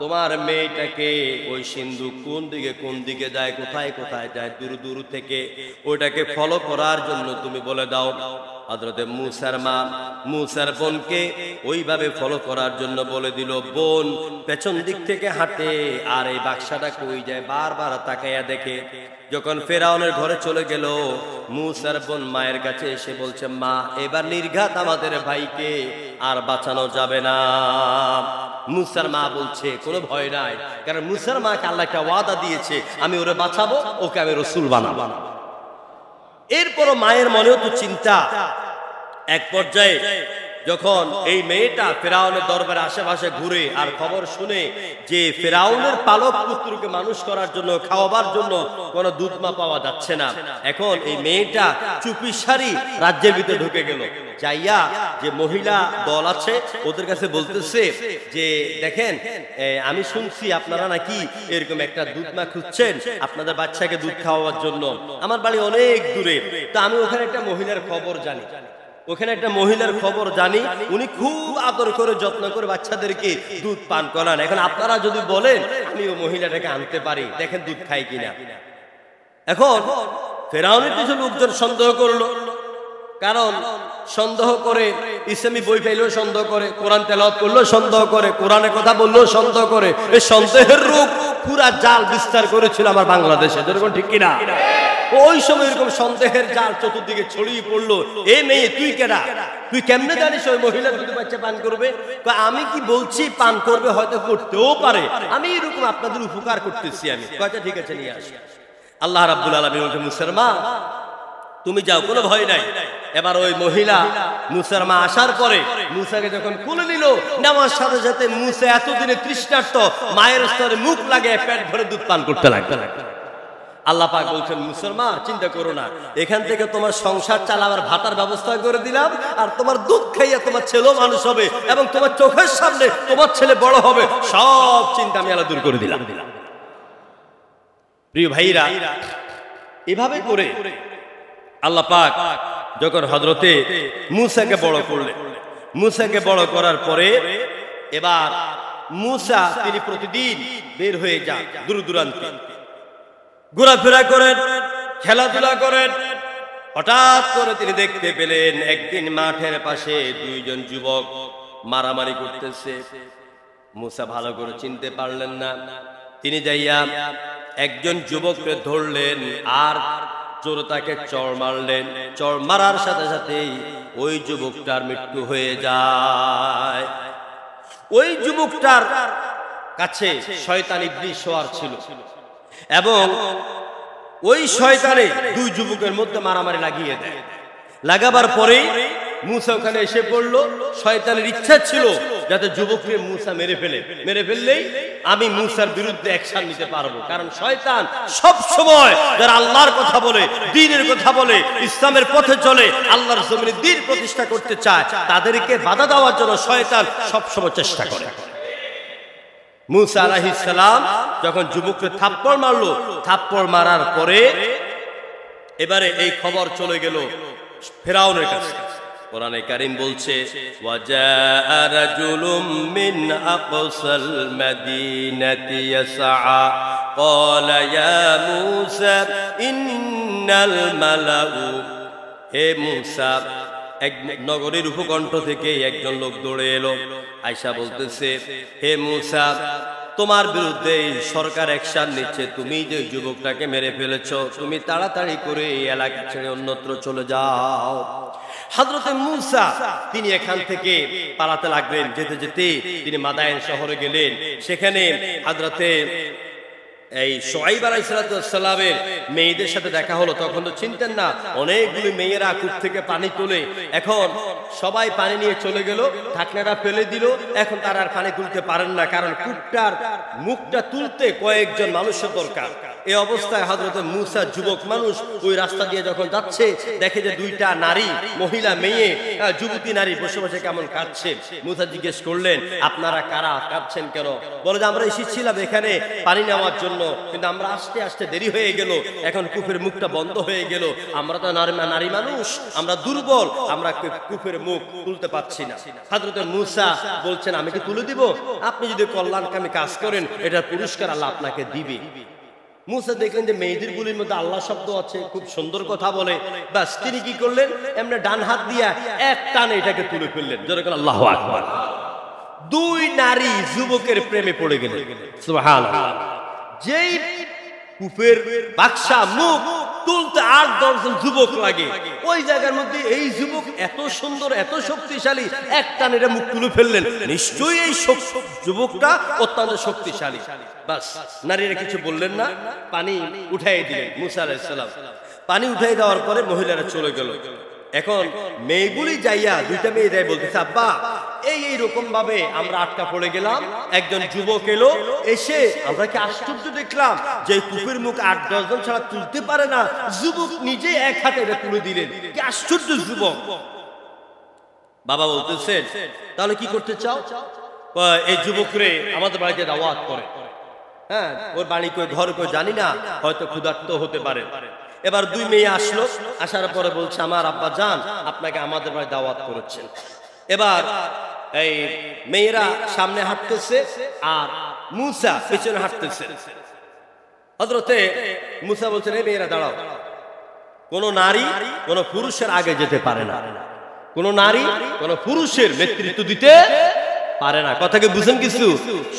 তোমার মেয়েটাকে ওই সিন্ধুক কোন দিকে যায়, কোথায় কোথায় যায়, দূর দূর থেকে ওইটাকে ফলো করার জন্য তুমি বলে দাও। হযরতে মূসার মা মূসার বোনকে ওইভাবে ফলো করার জন্য বলে দিল। বোন পেছন দিক থেকে হাঁটে আর এই বাক্সাটা কই যায় বারবার তাকাইয়া দেখে। যখন ফেরাউনের ঘরে চলে গেল, মূসার বোন মায়ের কাছে এসে বলছে, মা এবার নির্ঘাত আমাদের ভাইকে আর বাঁচানো যাবে না। মূসার মা বলছে, কোনো ভয় নাই, কারণ মূসার মাকে আল্লাহ একটা ওয়াদা দিয়েছে, আমি ওরে বাঁচাবো, ওকে আমি রাসূল বানাবো। এরপরও মায়ের মনেও তো চিন্তা। এক পর্যায়ে যখন এই মেয়েটা ফেরাউনের দরবারে আশেপাশে ঘুরে আর খবর শুনে যে ফেরাউনের পালক পুত্রকে মানুষ করার জন্য, খাওয়াবার জন্য কোনো দুধ মা পাওয়া যাচ্ছে না, এখন এই মেয়েটা চুপিসারি রাজ্যের ভিতরে ঢুকে গেল। যাইয়া যে মহিলা দল আছে ওদের কাছে বলতেছে যে, দেখেন আমি শুনছি আপনারা নাকি এরকম একটা দুধ মা খুঁজছেন আপনাদের বাচ্চাকে দুধ খাওয়াবার জন্য। আমার বাড়ি অনেক দূরে, তো আমি ওখানে একটা মহিলার খবর জানি, উনি খুব আদর করে যত্ন করে বাচ্চাদেরকে দুধ পান করান। এখন আপনারা যদি বলেন আমি ওই মহিলাটাকে আনতে পারি, দেখেন দুধ খাই কিনা। এখন ফেরাউনের কিছু লোকজন সন্দেহ করলো, কারণ সন্দেহ করে ইসলামী বই পাইলেও সন্দেহ করে, কোরআন তেলাওয়াত করলেও সন্দেহ করে, কোরআনের কথা বললেও সন্দেহ করে। এই সন্দেহের রোগ পুরা জাল বিস্তার করেছিল আমার বাংলাদেশে, যেরকম ঠিক কিনা? ওই সময় এরকম সন্দেহের জাল চতুর্দিকে ছড়িয়ে পড়লো। এ মেয়ে তুই কেডা, তুই কেমনে জানিস ওই মহিলা দুধ বাচ্চা পান করবে? আমি কি বলছি পান করবে, হয়তো করতেও পারে, আমি এরকম আপনাদের উপকার করতেছি। আমি কয়টা ঠিক আছে নিয়ে আসি। আল্লাহ রাব্বুল আলামিন বলছে, মূসার মা তুমি যাও, কোনো ভয় নাই। এবার ওই মহিলা মূসার মা আসার পরে মূসাকে যখন খুলে নিল, নেওয়ার সাথে সাথে মূসা এতদিনে তৃষ্ণার্ত মায়ের স্তরে মুখ লাগে পেট ভরে দুধ পান করতে লাগলো। আল্লাহ পাক বলছেন, মূসার মা চিন্তা করো না, এখান থেকে তোমার সংসার চালাবার ভাতার ব্যবস্থা করে দিলাম, আর তোমার দুধ খাইয়া তোমার ছেলেও মানুষ হবে এবং তোমার চোখের সামনে তোমার ছেলে বড় হবে, সব চিন্তা আমি আল্লাহ দূর করে দিলাম। প্রিয় ভাইরা, এভাবে করে আল্লাহ পাক যখন হযরতে মূসাকে বড় করলেন, মূসাকে বড় করার পরে এবার মূসা তিনি প্রতিদিন বের হয়ে যান দূর দূরান্তে, ঘোরাফেরা করেন, খেলাধুলা করেন। হঠাৎ করে তিনি দেখতে পেলেন একদিন মাঠের পাশে দুইজন যুবক মারামারি করতেছে। মূসা ভালো করে চিনতে পারলেন না। তিনি যাইয়া একজন যুবককে ধরলেন আর জোরে তাকে চড় মারলেন। চড় মারার সাথে সাথেই ওই যুবকটার মৃত্যু হয়ে যায়। ওই যুবকটার কাছে শয়তান ইবলিস সওয়ার ছিল এবং ওই শয়তানে দুই যুবকের মধ্যে মারামারি লাগিয়ে দেয়। লাগাবার পরে মূসা ওখানে এসে পড়লো। শয়তানের ইচ্ছা ছিল যাতে যুবককে মূসা মেরে ফেললেই আমি মূসার বিরুদ্ধে অ্যাকশন নিতে পারবো। কারণ শয়তান সব সময় যারা আল্লাহর কথা বলে, দ্বীনের কথা বলে, ইসলামের পথে চলে, আল্লাহর জমিনে দ্বীন প্রতিষ্ঠা করতে চায়, তাদেরকে বাধা দেওয়ার জন্য শয়তান সব সময় চেষ্টা করে। মূসা আলাইহিস সালাম যখন যুবককে থাপ্পড় মারলো, থাপ্পড় মারার পরে এবারে এই খবর চলে গেল ফেরাউনের কাছে। কোরআনে কারীম বলছে ওয়াজা রাজুলুম মিন আকসাল মাদিনাতি ইয়াসআ ক্বালা ইয়া মূসা ইন্নাল মালাউ, হে মূসা, এক নগরীর উপকণ্ঠ থেকে একজন লোক দৌড়ে এলো, আয়েশা বলতেছে হে মূসা, তোমার বিরুদ্ধে সরকার অ্যাকশন নিচ্ছে, তুমি যে যুবকটাকে মেরে ফেলেছো, তুমি তাড়াতাড়ি করে এই এলাকা ছেড়ে অন্যত্র চলে যাও। হযরতে মূসা তিনি এখান থেকে পালাতে লাগলেন। যেতে যেতে তিনি মাদায়েন শহরে গেলেন। সেখানে হযরতে এই শুআইব আলাইহিস সালামের মেয়েদের সাথে দেখা হলো। তখন তো চিনতেন না, অনেকগুলো মেয়েরা কূপ থেকে পানি তোলে। এখন সবাই পানি নিয়ে চলে গেল, ঢাকনাটা ফেলে দিল। এখন তারা আর পানি তুলতে পারেন না, কারণ কূপটার মুখটা তুলতে কয়েকজন মানুষের দরকার। এই অবস্থায় হযরতে মূসা যুবক মানুষ ওই রাস্তা দিয়ে যখন যাচ্ছে, দেখে যে দুইটা নারী, মহিলা, মেয়ে, যুবতী নারী বসে বসে কেমন কাঁদছে। মূসা জিজ্ঞেস করলেন আপনারা কারা, কাঁদছেন কেন? বলে যে আমরা এসেছিলাম এখানে পানি নেওয়ার জন্য, কিন্তু আমরা আসতে আসতে দেরি হয়ে গেল, এখন কূপের মুখটা বন্ধ হয়ে গেল। আমরা তো নারী মানুষ, আমরা দুর্বল, আমরা কূপের মুখ তুলতে পারছি না। হযরতে মূসা বলছেন আমি কি তুলে দিব? আপনি যদি কল্যাণকামী কাজ করেন এটার পুরস্কার আল্লাহ আপনাকে দিবে। মূসা দেখলেন যে মেয়েদের গুলির মধ্যে আল্লাহ শব্দ আছে, খুব সুন্দর কথা বলে। বাস তিনি কি করলেন, এমনি ডান হাত দিয়া এক টানে এটাকে তুলে ফেললেন। যেরকম আল্লাহু আকবার। দুই নারী যুবকের প্রেমে পড়ে গেলেন। সুবহানাল্লাহ। যেই কূপের বাক্সা মুখ তুলতে 8-10 জন যুবক লাগে, ওই জায়গার মধ্যে এই যুবক এত সুন্দর, এত শক্তিশালী, এক টানে এটা মুখ তুলে ফেললেন। নিশ্চয়ই এই যুবকটা অত্যন্ত শক্তিশালী। বাস নারীরা কিছু বললেন না, পানি উঠাই দিলেন মূসা আলাইহিস সালাম। পানি উঠাই দেওয়ার পরে মহিলারা চলে গেল। এখন মেয়েগুলি যাইয়া, দুইটা মেয়ে যাই বলতেছে আব্বা এইরকম ভাবে আমরা আটকা পড়ে গেলাম, একজন যুবক এলো, এসে আমরা কি আশ্চর্য দেখলাম যে কূপের মুখ 8-10 জন ছাড়া তুলতে পারে না, যুবক নিজে এক হাতে এটা তুলে দিলেন। কি আশ্চর্য যুবক। বাবা বলতেছেন তাহলে কি করতে চাও? এই যুবকরে আমাদের বাড়িতে দাওয়াত করে। হ্যাঁ, ওর বাড়ি কই, ঘর কই জানি না, হয়তো ক্ষুধার্ত হতে পারে। এবার দুই মেয়ে আসলো, আসার পরে বলছে আমার আব্বা জান আপনাকে আমাদের বাড়ি দাওয়াত করেছেন। এবার এই মেয়েরা সামনে হাঁটতেছে আর মূসা পেছনে হাঁটতেছে। হযরতে মূসা বলছেন এই মেয়েরা দাঁড়াও, কোন নারী কোন পুরুষের আগে যেতে পারে না, কোন নারী কোন পুরুষের নেতৃত্ব দিতে পারে না। কথাকে বুঝেন কিছু?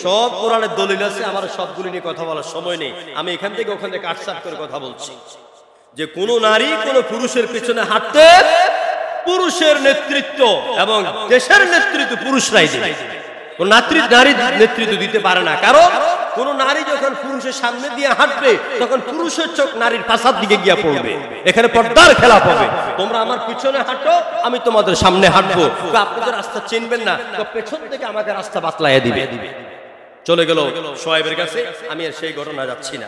সব কোরআনের দলিল আছে, আমার সবগুলো নিয়ে কথা বলার সময় নেই। আমি এখান থেকে ওখান থেকে কাটছাট করে কথা বলছি যে কোন নারী কোন পুরুষের পেছনে হাঁটতে, পুরুষের নেতৃত্ব এবং দেশের নেতৃত্ব পুরুষরাই দেয়, কোন নারীর নেতৃত্ব দিতে পারে না। কারণ কোন নারী যখন পুরুষের সামনে দিয়ে হাঁটবে তখন পুরুষের চোখ নারীর পাশার দিকে গিয়ে পড়বে, এখানে পর্দার খেলা হবে। তোমরা আমার পিছনে হাঁটো, আমি তোমাদের সামনে হাঁটবো। আপনি তো রাস্তা চিনবেন না, তো পেছন থেকে আমাকে রাস্তা বাতলাইয়া দিবে। চলে গেল শোয়েবের কাছে। আমি আর সেই ঘটনা যাচ্ছি না।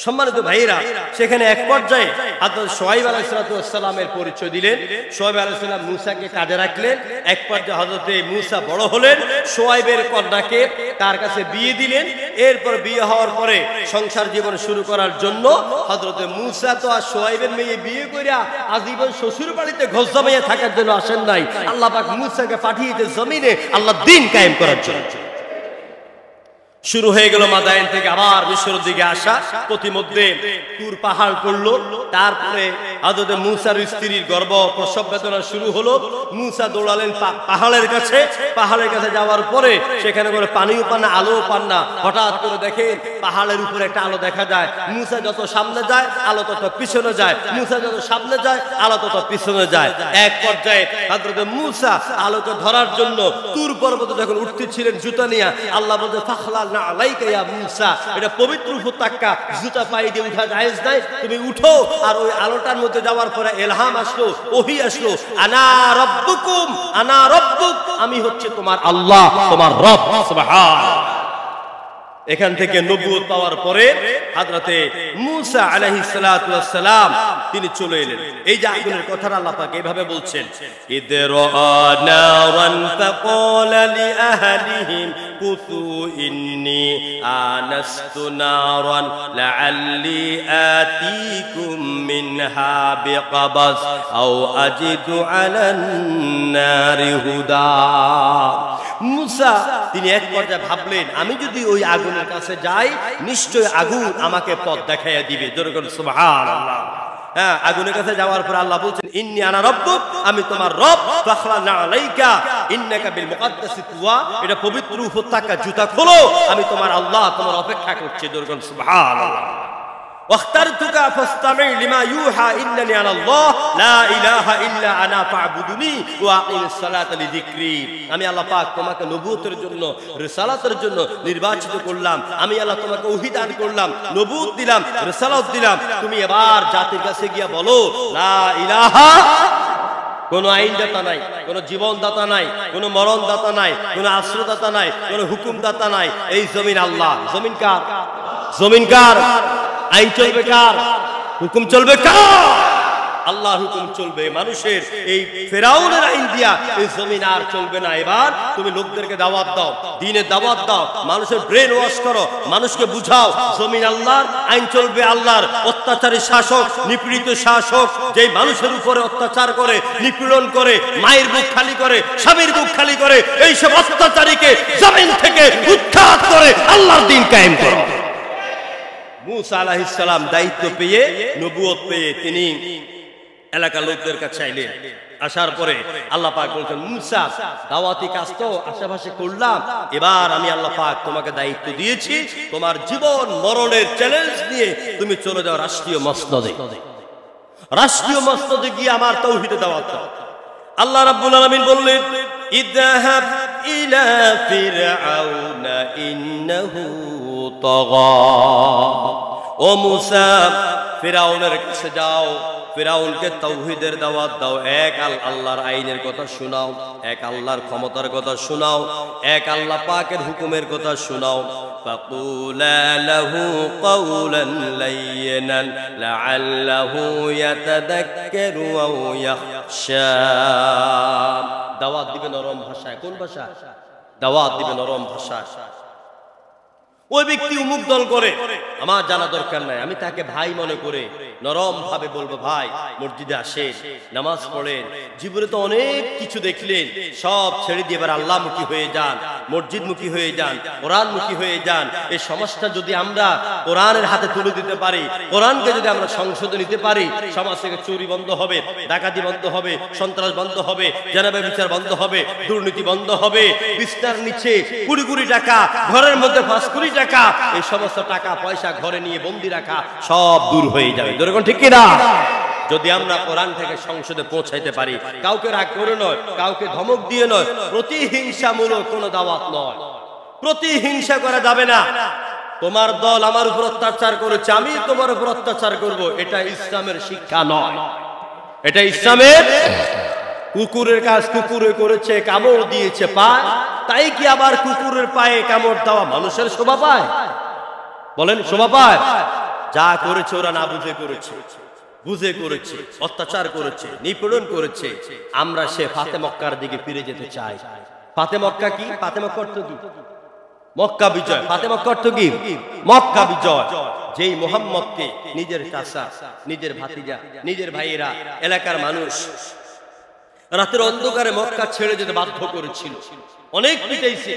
সম্মানিত ভাইয়েরা, সেখানে এক পর্যায়ে হযরত শোয়েব আলাইহিস সালামের পরিচয় দিলেন। শোয়েব আলাইহিস সালাম মূসাকে কাজে রাখলেন। এক পর্যায়ে হযরতে মূসা বড় হলেন, শোয়েবের কন্যাকে তার কাছে বিয়ে দিলেন। এরপর বিয়ে হওয়ার পরে সংসার জীবন শুরু করার জন্য হযরতে মূসা তো আর শোয়েবের মেয়ে বিয়ে কইরা আজীবন শ্বশুর বাড়িতে ঘর জমাইয়া থাকার জন্য আসেন নাই। আল্লাহ পাক মূসাকে পাঠিয়েছে জমিনে আল্লাহ দ্বীন কায়েম করার জন্য। শুরু হয়ে গেল মাদায়েন থেকে আবার মিশরের দিকে আসা। প্রতিমধ্যে তুর পাহাড় পড়লো। তারপরে হযরত মূসার স্ত্রীর গর্ভ প্রসব বেদনা শুরু হলো। মূসা দৌড়ালেন পাহাড়ের কাছে। পাহাড়ের কাছে যাওয়ার পরে সেখানে কোনো পানিও পান না, আলোও পান না। হঠাৎ করে দেখেন পাহাড়ের উপরে একটা আলো দেখা যায়। মূসা যত সামনে যায় আলো তত পিছনে যায়, মূসা যত সামনে যায় আলো তত পিছনে যায়। এক পর্যায়ে হযরত মূসা আলোকে ধরার জন্য তুর পর্বতে যখন উঠতেছিলেন জুতা নিয়ে, আল্লাহ বলতে ফাখলা না আলাইকা ইয়া মূসা, এটা পবিত্র উপত্যকা, জুতা পায়ে দিয়ে উঠা জায়েজ নাই, তুমি উঠো। আর ওই আলোটার মধ্যে যাওয়ার পরে ইলহাম আসলো, ওহী আসলো, আনা রাব্বুকুম আনা রাব্বুক, আমি হচ্ছে তোমার আল্লাহ, তোমার রব। সুবহানাল্লাহ। এখান থেকে নবুয়ত পাওয়ার পরে হযরতে মূসা আলাইহিস সালাতু ওয়াস সালাম তিনি চলে এলেন। এই যে আগুনের কথাটা আল্লাহ পাক এইভাবে বলছেন, ইদরা নারান ফাকালা লিআহলিহিম কুতু ইন্নী আনাস্তু নারান লাআল্লি আতিকুম মিনহা বিকাবাস আও আজিদু আলান নারি হুদা। মূসা তিনি এক পর্যায়ে ভাবলেন, আমি যদি ওই আগুনের কাছে যাই নিশ্চয় আগুন আমাকে পথ দেখাইয়া দিবে। জোরে করে সুবহানাল্লাহ। হ্যাঁ, আগুনের কাছে যাওয়ার পর আল্লাহ বলছেন, ইন্নী আনা রাব্বুক, আমি তোমার রব। ফাখলানা আলাইকা ইন্নাকা বিল মুকাদ্দাসি তুয়া, এটা পবিত্র উপত্যকা, জুতা খোলো, আমি তোমার আল্লাহ তোমার অপেক্ষা করছি। জোরে করে সুবহানাল্লাহ। ওয়াখতারতুকা ফাসতামি লিমা ইউহা ইন্নানি আনাল্লাহ লা ইলাহা ইল্লা আনা ফা'বুদুনি ওয়া আকিমিস সালাতা লিযিকরি। আমি আল্লাহ পাক তোমাকে নবুয়তের জন্য, রিসালাতের জন্য নির্বাচিত করলাম। আমি আল্লাহ তোমাকে ওহী দান করলাম, নবুয়ত দিলাম, রিসালাত দিলাম। তুমি এবার জাতির কাছে গিয়া বলো লা ইলাহা, কোন আইনদাতা নাই, কোন জীবনদাতা নাই, কোন মরণদাতা নাই, কোন আশ্রয়দাতা নাই, কোন হুকুমদাতা নাই। এই জমিন আল্লাহ। জমিন কার? জমিন কার? আইন চলবে কার? হুকুম চলবে কার? আল্লাহর হুকুম চলবে। মানুষের এই ফেরাউনের আইন দিয়া এই জমিন আর চলবে না। এবার তুমি লোকদেরকে দাওয়াত দাও, দ্বীনের দাওয়াত দাও, মানুষের ব্রেন ওয়াশ করো, মানুষকে বুঝাও জমিন আল্লাহর, আইন চলবে আল্লাহর। অত্যাচারী শাসক, নিপীড়িত শাসক যেই মানুষের উপরে অত্যাচার করে, নিপীড়ন করে, মায়ের বুক খালি করে, স্বামীর বুক খালি করে, এই সব অত্যাচারীকে জমিন থেকে উৎখাত করে আল্লাহর দ্বীন কায়েম করো। মূসা আলাইহিস সালাম দায়িত্ব পেয়ে, নবুয়ত পেয়ে তিনি এলাকার লোকদের কাছে চাইলেন। আসার পরে আল্লাহ পাক বলছেন, মূসা দাওয়াতি কাজ তো আশেপাশে করলাম, এবার আমি আল্লাহ পাক তোমাকে দায়িত্ব দিয়েছি, তোমার জীবন মরণের চ্যালেঞ্জ নিয়ে তুমি চলে যাও রাষ্ট্রীয় মসনদে। রাষ্ট্রীয় মসনদে গিয়ে আমার তাওহীদে দাওয়াত দাও। আল্লাহ রাব্বুল আলামিন বললেন, ইযহাব ইলা ফিরআউনা ইন্নাহু তাগা। ও মূসা, ফিরআউনের কাছে যাও, ফিরআউনকে তাওহীদের দাওয়াত দাও, এক আল্লাহর আইনের কথা শোনাও, এক আল্লাহর ক্ষমতার কথা শোনাও, এক আল্লাহ পাকের হুকুমের কথা শোনাও। ফাকুলা লাহু কাওলান লাইয়িনান লাআল্লাহু ইয়াতাযাক্কারু আও ইয়াখশা। দাওয়াত দিবে নরম ভাষায়। কোন ভাষা? দাওয়াত দিবে নরম ভাষায়। ওই ব্যক্তি উমুক দল করে, আমার জানা দরকার নাই, আমি তাকে ভাই মনে করে নরম ভাবে বলবো, ভাই মসজিদে আসেন, নামাজ পড়েন, জীবনে তো অনেক কিছু দেখলেন, সব ছেড়ে দিয়ে এবার আল্লাহমুখী হয়ে যান, মসজিদমুখী হয়ে যান, কোরআনমুখী হয়ে যান। এই সমাজটা যদি আমরা কোরআনের হাতে তুলে দিতে পারি, কোরআনকে যদি আমরা সংশোধন নিতে পারি, সমাজ থেকে চুরি বন্ধ হবে, ডাকাতি বন্ধ হবে, সন্ত্রাস বন্ধ হবে, জেনাবে বিচার বন্ধ হবে, দুর্নীতি বন্ধ হবে। বিস্তার নিচে কোটি কোটি টাকা, ঘরের মধ্যে 5 কোটি টাকা, এই সমস্ত টাকা পয়সা ঘরে নিয়ে বন্দি রাখা সব দূর হয়ে যাবে। যেরকম ঠিক কিনা? যদি আমরা কোরআন থেকে সংসদে পৌঁছাইতে পারি, কাউকে রাগ করে নয়, কাউকে ধমক দিয়ে নয়, প্রতিহিংসামূলক কোনো দাওয়াত নয়। প্রতিহিংসা করা যাবে না। তোমার দল আমার উপর অত্যাচার করেছে, আমি তোমার উপর অত্যাচার করব, এটা ইসলামের শিক্ষা নয়। এটা ইসলামের কুকুরের কাজ কুকুরে করেছে, কামড় দিয়েছে পায়, তাই কি আবার কুকুরের পায়ে কামড় দেওয়া মানুষের শোভা পায়? বলেন শোভা পায়? যা করেছে ওরা না বুঝে করেছে, বুঝে করেছে, অত্যাচার করেছে, নিপীড়ন করেছে। আমরা সে ফাতে মক্কার দিকে ফিরে যেতে চাই। ফাতে মক্কা কি? ফাতে মক্কা অর্থ কি? মক্কা বিজয়। ফাতে মক্কা অর্থ কি? মক্কা বিজয়। যেই মুহাম্মদকে নিজের চাচা, নিজের ভাতিজা, নিজের ভাইয়েরা, এলাকার মানুষ রাতের অন্ধকারে মক্কা ছেড়ে যেতে বাধ্য করেছিল, অনেক পিটাইছে।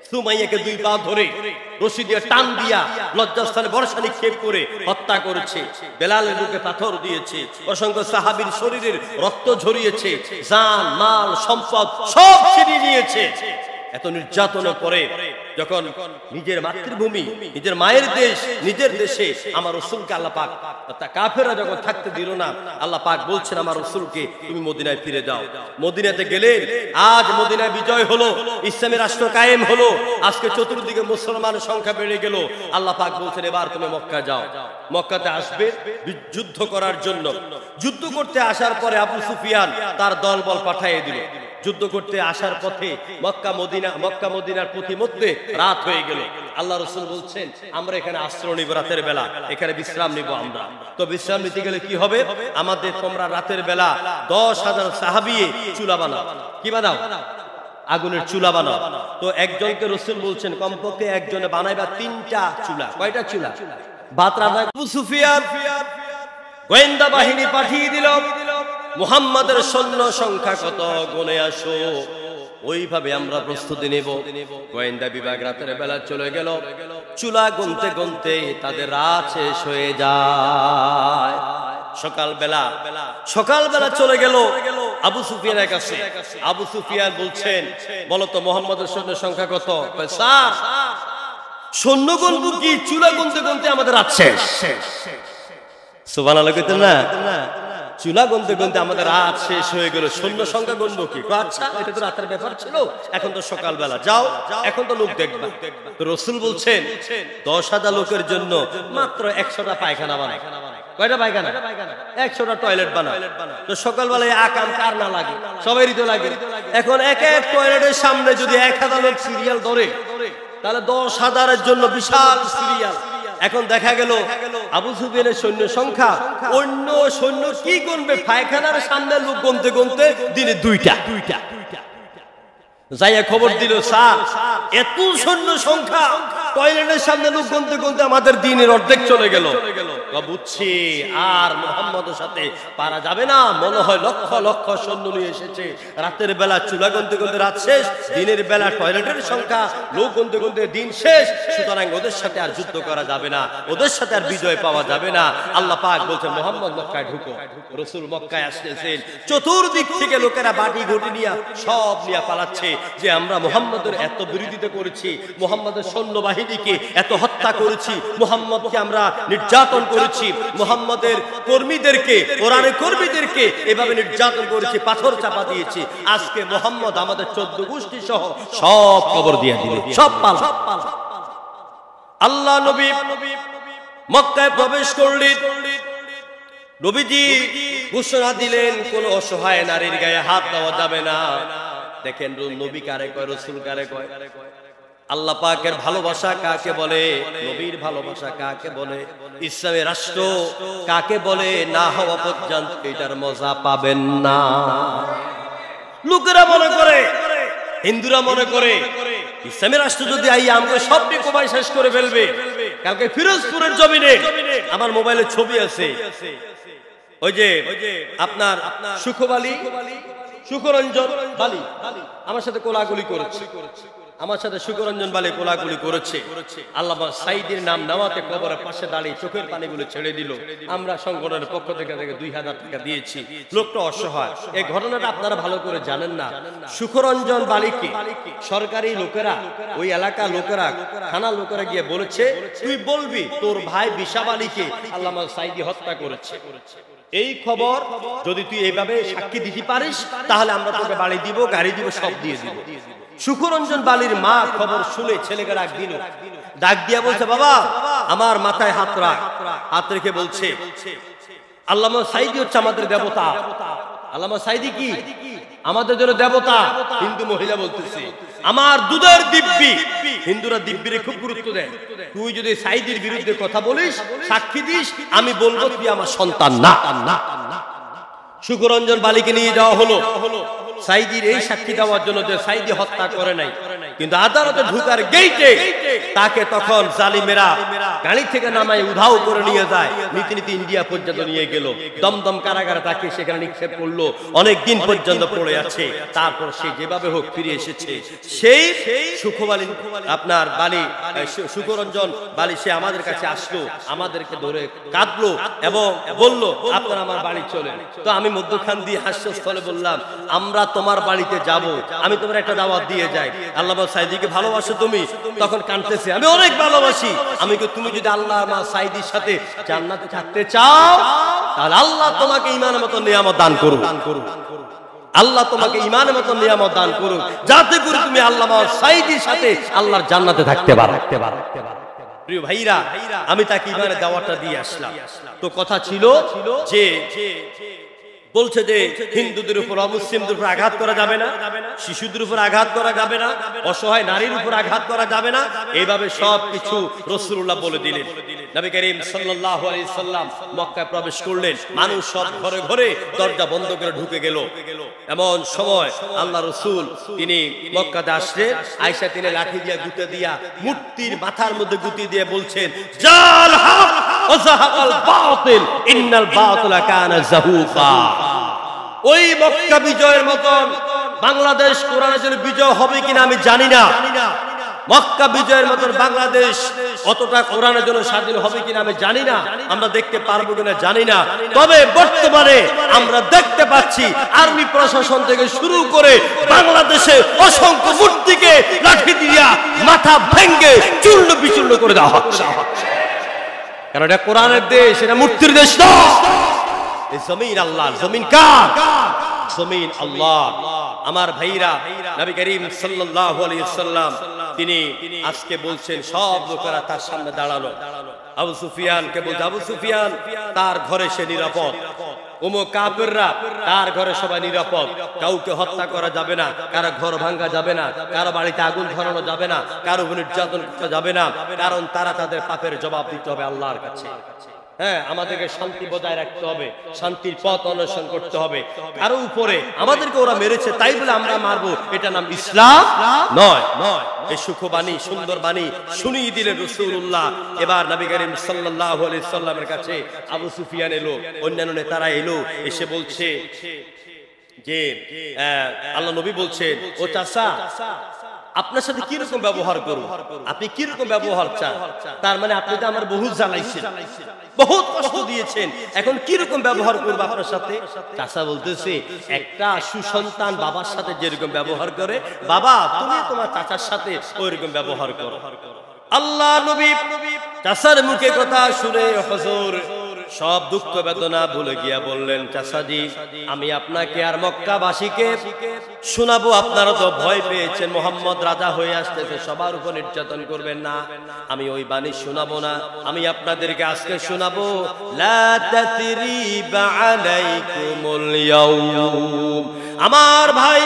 সুমাইয়াকে 2 পা ধরে রশি দিয়ে টান দিয়া লজ্জাস্থানে বর্ষা নিক্ষেপ করে হত্যা করেছে। বেলালের বুকে পাথর দিয়েছে, অসংখ্য সাহাবীর শরীরের রক্ত ঝরিয়েছে, জান মাল সম্পদ সব ছিনিয়ে নিয়েছে। এত নির্যাতনের পরে যখন নিজের মাতৃভূমি, নিজের মায়ের দেশ, নিজের দেশে আমার রাসূলকে আল্লাহ পাক, কাফেররা যখন থাকতে দিল না, আল্লাহ পাক বলছেন আমার রাসূলকে তুমি মদিনায় ফিরে যাও। মদিনাতে গেলেন। আজ মদিনায় বিজয় হলো, ইসলামী রাষ্ট্র কায়েম হলো। আজকে চতুর্দিকে মুসলমানের সংখ্যা বেড়ে গেল। আল্লাহ পাক বলছেন এবার তুমি মক্কা যাও। মক্কাতে আসবে যুদ্ধ করার জন্য। যুদ্ধ করতে আসার পরে আবু সুফিয়ান তার দলবল পাঠিয়ে দিল। যুদ্ধ করতে আসার পথে মক্কা মদিনার প্রতিমধ্যে রাত হয়ে গেল। আল্লাহ রাসূল বলছেন আমরা এখানে আশ্রয় নিব, রাতের বেলা এখানে বিশ্রাম নিব আমরা। তো বিশ্রাম নিতে গেলে কি হবে? আমাদের তোমরা রাতের বেলা 10,000 সাহাবী চুলা বানাও। কি বানাও? আগুনের চুলা বানাও। তো একজনকে রাসূল বলছেন কমপক্ষে একজনে বানাইবা 3টা চুলা। কয়টা চুলা? ভাত রান্না। আবু সুফিয়ান গোয়েন্দা বাহিনী পাঠিয়ে দিল, মুহাম্মাদের সৈন্য সংখ্যা কত গুনে আসো। ওইভাবে আমরা প্রস্তুতি নেব। গোয়েন্দা বিভাগ রাতের বেলা চলে গেল। চুলা গুনতে গুনতে তাদের রাত শেষ হয়ে যায়। সকালবেলা চলে গেল আবু সুফিয়ানের কাছে। আবু সুফিয়ান বলছেন বলো তো মুহাম্মাদের সৈন্য সংখ্যা কত? স্যার সৈন্য গুনবো কি? চুলা গুনতে গুনতে আমাদের রাত শেষ। সুবহানাল্লাহ কইতেন না? চুলা গুনতে গুনতে আমাদের রাত শেষ হয়ে গেল, সৈন্য সংখ্যা গুনবো কি? আচ্ছা এটা তো রাতের ব্যাপার ছিল, এখন তো সকালবেলা, যাও এখন তো লোক দেখবা। তো রাসূল বলছেন 10,000 লোকের জন্য মাত্র 100টা পায়খানা বানায়। কয়টা পায়খানা? 100টা টয়লেট বানায়। তো সকালবেলায় আকাম কার না লাগে? সবারই তো লাগে। এখন এক এক টয়লেটের সামনে যদি 1000 লোক সিরিয়াল ধরে তাহলে 10,000-এর জন্য বিশাল সিরিয়াল। এখন দেখা গেল আবু সুফিয়ানের সৈন্য সংখ্যা অন্য সৈন্য কি গুনবে? পায়খানার সামনে লোক গুনতে গুনতে দিনে 2টা। যাইয়া খবর দিল স্যার এত সৈন্য সংখ্যা, টয়লেটের সামনে লোক গুনতে গুনতে আমাদের দিনের অর্ধেক চলে গেল। বুঝছি আর মুহাম্মদের সাথে পারা যাবে না, মনে হয় লক্ষ লক্ষ সৈন্য নিয়ে এসেছে। রাতের বেলা চুলা গুনতে গুনতে রাত শেষ, দিনের বেলা টয়লেটের সংখ্যা লোক গুনতে গুনতে দিন শেষ। সুতরাং ওদের সাথে আর যুদ্ধ করা যাবে না, ওদের সাথে আর বিজয় পাওয়া যাবে না। আল্লাহ পাক বলছেন মুহাম্মদ মক্কায় ঢুকো। রাসূল মক্কায় আসতেছেন, চতুর্দিক থেকে লোকেরা বাটি ঘটি নিয়ে সব নিয়ে পালাচ্ছে যে আমরা মুহাম্মদের এত বিরোধিতা করেছি, মুহাম্মদের সৈন্য বাহিনীকে এত হত্যা করেছি, মুহাম্মদকে আমরা নির্যাতন করেছি, মুহাম্মদের কর্মীদেরকে, কোরআনের কর্মীদেরকে এভাবে নির্যাতন করেছি, পাথর চাপা দিয়েছি। আজকে মুহাম্মদ আমাদের 14 গোষ্ঠী সহ সব কবর দিয়ে দিলে, সব পাল। আল্লাহ নবী মক্কায় প্রবেশ করলেন। নবীজি ঘোষণা দিলেন কোন অসহায় নারীর গায়ে হাত দেওয়া যাবে না। দেখেন নবী কারে কয়, রাসূল কারে কয়? আল্লাহ পাকের ভালোবাসা কাকে বলে, নবীর ভালোবাসা কাকে বলে, ইসলামের রাষ্ট্র কাকে বলে, না হওয়া পর্যন্ত এটার মজা পাবেন না। লোকেরা মনে করে, হিন্দুরা মনে করে ইসলামের রাষ্ট্র যদি আমাকে সব কমাই শেষ করে ফেলবে। কালকে ফিরোজপুরের জমিনে আমার মোবাইলে ছবি আছে, ওই যে আপনার সুখরঞ্জন বালি আমার সাথে কোলাগুলি করেছে, আমার সাথে সুখরঞ্জন বালি কোলাগুলি করেছে। আল্লামা সাইদির নাম নেওয়াতে কবরের পাশে দাঁড়িয়ে চোখের পানিগুলো ছেড়ে দিল। আমরা সংগঠনের পক্ষ থেকে 2000 টাকা দিয়েছি। লোকটা অসহায়। এই ঘটনাটা আপনারা ভালো করে জানেন না। সুখরঞ্জন বালিকে সরকারি লোকেরা, ওই এলাকার লোকেরা, থানা লোকেরা গিয়ে বলেছে তুই বলবি তোর ভাই বিশাব আলীকে আল্লামা সাইদি হত্যা করেছে। এই খবর যদি তুই এইভাবে সাক্ষী দিতে পারিস তাহলে আমরা তোকে বাড়ি দিব, গাড়ি দিব, সব দিয়ে দিব। সুখরঞ্জন বালির মা খবর শুনে ছেলেকে ডাক দিয়া বলছে বাবা আমার মাথায় হাত রাখ। হাত রেখে বলছে আল্লামা সাইদি হচ্ছে আমাদের দেবতা। আল্লামা সাইদি কি? আমাদের জন্য দেবতা। হিন্দু মহিলা বলতেছে আমার দুধের দিব্যি। হিন্দুরা দিব্যিরে খুব গুরুত্ব দেয়। তুই যদি সাইদির বিরুদ্ধে কথা বলিস, সাক্ষী দিস, আমি বলবো তুই আমার সন্তান না। শুকরঞ্জন বালিকে নিয়ে যাওয়া হলো সাইদির এই সাক্ষী দেওয়ার জন্য যে সাইদি হত্যা করে নাই, কিন্তু আদালতে ঢুকার গেইটে তাকে তখন জালিমেরা গাড়ি থেকে নামাই উধাও করে নিয়ে যায়, নীতি নীতি ইন্ডিয়া পর্যন্ত নিয়ে গেল। দমদম কারাগারে তাকে সেখানে নিক্ষেপ করলো, অনেক দিন পর্যন্ত পড়ে আছে। তারপর সে যেভাবে হোক ফিরে এসেছে। সেই সুখবালী আপনার বালি, শুকরঞ্জন বালি, সে আমাদের কাছে আসলো, আমাদেরকে ধরে কাঁদলো এবং বলল আপনারা আমার বাড়ি চলেন। তো আমি মধ্যখান দিয়ে হাস্যস্থলে বললাম আমরা তোমার বাড়িতে যাব, আমি তোমার একটা দাওয়াত দিয়ে যাই। আল্লামা সাইদিকে ভালোবাসো তুমি? তখন কাঁদতেছে আমি অনেক ভালোবাসি। আমি কি তুমি যদি আল্লামা সাইদির সাথে জান্নাতে থাকতে চাও তাহলে আল্লাহ তোমাকে ঈমানের মতো নিয়ামত দান করুন, আল্লাহ তোমাকে ঈমানের মতো নিয়ামত দান করুন, যাতে করে তুমি আল্লামা সাইদির সাথে আল্লাহর জান্নাতে থাকতে পারো। প্রিয় ভাইরা, আমি তাকে ঈমানের দাওয়াতটা দিয়ে আসলাম। তো কথা ছিল যে বলছে যে হিন্দুদের উপর, অমুসলিমদের উপর আঘাত করা যাবে না, শিশুদের উপর আঘাত করা যাবে না, অসহায় নারীর উপর আঘাত করা যাবে না। এইভাবে সবকিছু রাসূলুল্লাহ বলে দিলেন। নবী করিম সাল্লাল্লাহু আলাইহি সাল্লাম মক্কায় প্রবেশ করলেন, মানুষ সব ঘরে ঘরে দরজা বন্ধ করে ঢুকে গেল। এমন সময় আল্লাহ রাসূল তিনি মক্কাতে আসলেন। আয়েশা তিনি লাঠি দিয়ে গুঁতে দিয়া মূর্তির মাথার মধ্যে গুঁতি দিয়ে বলছেন জাল হক ওয়া যাহাকাল বাতিল ইন্নাল বাতিলা কানা যাহুকা। ওই মক্কা বিজয়ের মতন বাংলাদেশ কোরআনের জন্য বিজয় হবে কিনা আমি জানি না। মক্কা বিজয়ের মতন বাংলাদেশ অতটা কোরআনের জন্য স্বাধীন হবে কিনা আমি জানি না, আমরা দেখতে পারবো কিনা জানি না। তবে বর্তমানে আমরা দেখতে পাচ্ছি আর্মি প্রশাসন থেকে শুরু করে বাংলাদেশে অসংখ্য মূর্তিকে লাঠি দিয়া মাথা ভেঙ্গে চূর্ণ বিচূর্ণ করে দেওয়া হচ্ছে। কারণ এটা কোরআনের দেশ, এটা মূর্তির দেশ না। এই জমিন আল্লাহর, জমিন কার? জমিন আল্লাহ। আমার ভাইরা, নবী করিম সাল্লাল্লাহু আলাইহি ওয়াসাল্লাম তিনি আজকে বলছেন সব লোকেরা তার সামনে দাঁড়ানো। আবু সুফিয়ানকে বলছে আবু সুফিয়ান তার ঘরে সে নিরাপদ, উম্মে কাফিররা তার ঘরে সবাই নিরাপদ, কাউকে হত্যা করা যাবে না, কারো ঘর ভাঙা যাবে না, কারো বাড়িতে আগুন ধরানো যাবে না, কারো উপর নির্যাতন করা যাবে না, কারণ তারা তাদের পাপের জবাব দিতে হবে আল্লাহর কাছে। হ্যাঁ, আমাদেরকে শান্তি বজায় রাখতে হবে, শান্তির পথ অনুসরণ করতে হবে। কারো উপরে আমাদেরকে ওরা মেরেছে তাই বলে আমরা মারবো, এটা নাম ইসলাম নয়। এই সুখবাণী, সুন্দর বাণী শুনিয়ে দিলেন রাসূলুল্লাহ। এবার নবী করিম সাল্লাল্লাহু আলাইহি সাল্লামের কাছে আবু সুফিয়ান এলো, অন্যান্য নেতারা এলো, এসে বলছে যে আল্লাহ নবী বলছেন ও চাচা আপনার সাথে কি রকম ব্যবহার করব, আপনি কি রকম ব্যবহার চান? তার মানে আপনি তো আমার বহুত জ্বালাইছেন, বহুত কষ্ট দিয়েছেন, এখন কি রকম ব্যবহার করব আপনার সাথে? চাচা বলতেছে একটা সুসন্তান বাবার সাথে যেরকম ব্যবহার করে, বাবা তুমি তোমার চাচার সাথে ওইরকম ব্যবহার করো। আল্লাহ নবী চাচার মুখে কথা শুনে হুজুর সব দুঃখ বেদনা ভুলে গিয়া বললেন চাচাজি আমি আপনাকে আর মক্কাবাসীকে শোনাবো, আপনারা তো ভয় পেয়েছেন, মুহাম্মদ রাজা হয়ে আসতেছে, সবার উপর নির্যাতন করবেন না, আমি ওই বাণী শোনাবো না, আমি আপনাদেরকে আজকে শোনাবো লা তাতরিবা আলাইকুমুল ইয়াউম। আমার ভাই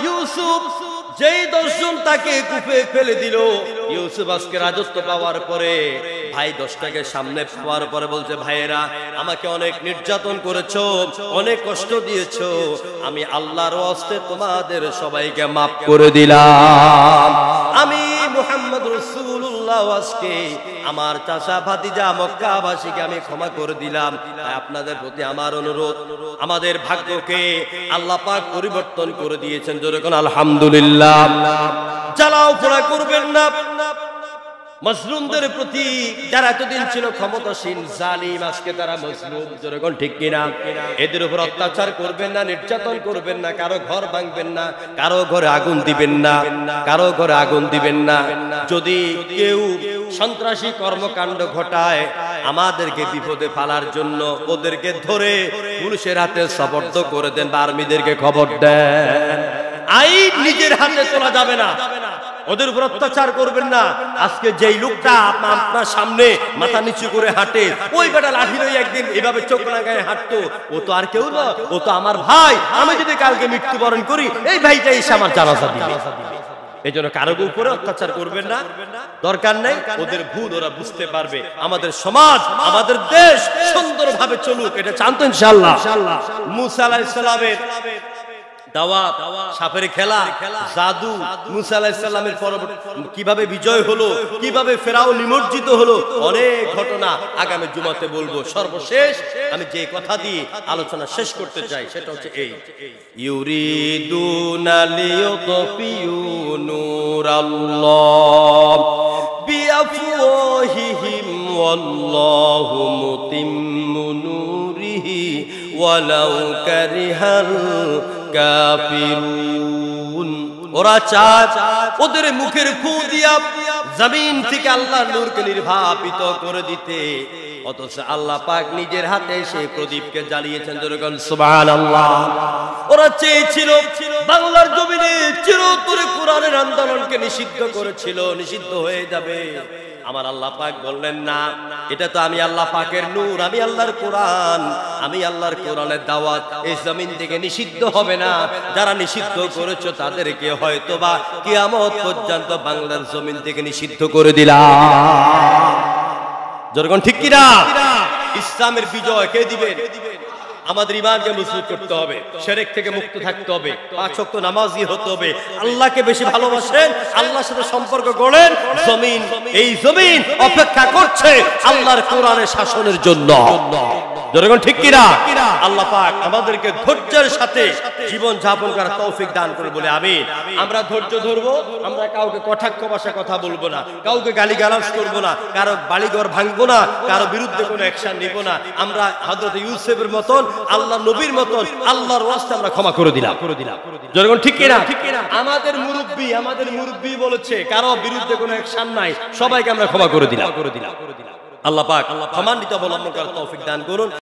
ইউসুফ যেই 10 জন তাকে কূপে ফেলে দিল, ইউসুফ আজকে রাজত্ব পাওয়ার পরে ভাই 10টাকে সামনে পাওয়ার পরে বলছে ভাইয়েরা আমাকে অনেক নির্যাতন করেছো, অনেক কষ্ট দিয়েছো, আমি আল্লাহর ওয়াস্তে তোমাদের সবাইকে মাফ করে দিলাম। আমি মুহাম্মদ রাসূলুল্লাহ আজকে আমার চাচা ভাতিজা মক্কাবাসীকে আমি ক্ষমা করে দিলাম। আপনাদের প্রতি আমার অনুরোধ, আমাদের ভাগ্যকে আল্লাহ পাক পরিবর্তন করে দিয়েছেন, জোরে কোন আলহামদুলিল্লাহ। জ্বালাও পোড়া করবেন না মজলুমদের প্রতি, যারা এতদিন ছিল ক্ষমতাসীন জালিম আজকে তারা মজলুম, জোরে কোন ঠিক কিনা? এদের উপর অত্যাচার করবেন না, নির্যাতন করবেন না, কারো ঘর ভাঙবেন না, কারো ঘরে আগুন দিবেন না, কারো ঘরে আগুন দিবেন না। যদি কেউ সন্ত্রাসী কর্মকাণ্ড ঘটায় আমাদেরকে বিপদে ফেলার জন্য ওদেরকে ধরে পুলিশের হাতে সুপর্দ করে দেন বা আর্মিদেরকে খবর দেন। আইন নিজের হাতে তোলা যাবে না, ওদের উপর অত্যাচার করবেন না। আজকে যেই লোকটা আপনার সামনে মাথা নিচু করে হাঁটে, ওই বেটা লাঠি লইয়া একদিন এভাবে চোখ লাগায় হাঁটতো, ও তো আর কেউ না, ও তো আমার ভাই। আমি যদি কালকে মৃত্যুবরণ করি এই ভাইটা এসে আমার জানাজা দিবে, এজন্য কারো উপরে অত্যাচার করবেন না, দরকার নেই। ওদের ভুল ওরা বুঝতে পারবে। আমাদের সমাজ, আমাদের দেশ সুন্দরভাবে চলুক, এটা চান তো ইনশাআল্লাহ। মুসা আলাইহিস সালামের দাওয়াত, সাপের খেলা, জাদু, মুসা আলাইহিস সালামের কিভাবে বিজয় হলো, কিভাবে ফেরাউন নিমজ্জিত হলো, অনেক ঘটনা আগামী জুমাতে বলবো। সর্বশেষ আমি যে কথা দিয়ে আলোচনা শেষ করতে চাই সেটা হচ্ছে এই, ইউরিদুনা লিয়ুতফিউ নূরাল্লাহ বিআফওয়াহিহিম ওয়াল্লাহু মুতিম্মু নূরিহি ওয়ালাউ কারিহাল কাফিরুন। ওরা চায় ওদের মুখের ফু দিয়া জমিন থেকে আল্লাহর নূরকে নির্বাপিত করে দিতে, অথচ আল্লাহ পাক নিজের হাতে সেই প্রদীপকে জ্বালিয়েছেন। যেরকম সুবহানাল্লাহ। ওরা চেয়েছিল বাংলার জমিনে চিরতরে কোরআনের আন্দোলনকে নিষিদ্ধ করেছিল, নিষিদ্ধ হয়ে যাবে। আমার আল্লাহ পাক বললেন না, এটা তো আমি আল্লাহ পাকের নূর, আমি আল্লাহর কোরআন, আমি আল্লাহর কোরআনের দাওয়াত এই জমিন থেকে নিষিদ্ধ হবে না। যারা নিষিদ্ধ করেছো তাদেরকে হয়তোবা কিয়ামত পর্যন্ত বাংলার জমিন থেকে নিষিদ্ধ করে দিলাম। যখন ঠিক কিনা? ইসলামের বিজয় কে দিবেন? আমাদের ঈমানকে মজবুত করতে হবে, শিরক থেকে মুক্ত থাকতে হবে, 5 ওয়াক্ত নামাজি হতে হবে, আল্লাহকে বেশি ভালোবাসেন, আল্লাহর সাথে সম্পর্ক গড়েন। জমিন, এই জমিন অপেক্ষা করছে আল্লাহর কোরআনের শাসনের জন্য। যখন ঠিক কিনা? আল্লাহ পাক আমাদেরকে ধৈর্যের সাথে জীবন যাপন করার তৌফিক দান করে বলে আমিন। আমরা ধৈর্য ধরবো, আমরা কাউকে কটাক্ষ ভাষায় কথা বলবো না, কাউকে গালিগালাজ করবো না, কারো বাড়িঘর ভাঙবো না, কারো বিরুদ্ধে কোনো অ্যাকশন নিব না। আমরা হযরত ইউসুফের মতন, আল্লাহ নবীর মতন আল্লাহর ওয়াস্তে আমরা ক্ষমা করে দিলাম। যখন ঠিক কিনা? আমাদের মুরব্বি বলেছে কারো বিরুদ্ধে কোনো অ্যাকশন নাই, সবাইকে আমরা ক্ষমা করে দিলাম। আল্লাহ পাক ক্ষমান্বিত অবলম্বন করার তৌফিক দান করুন।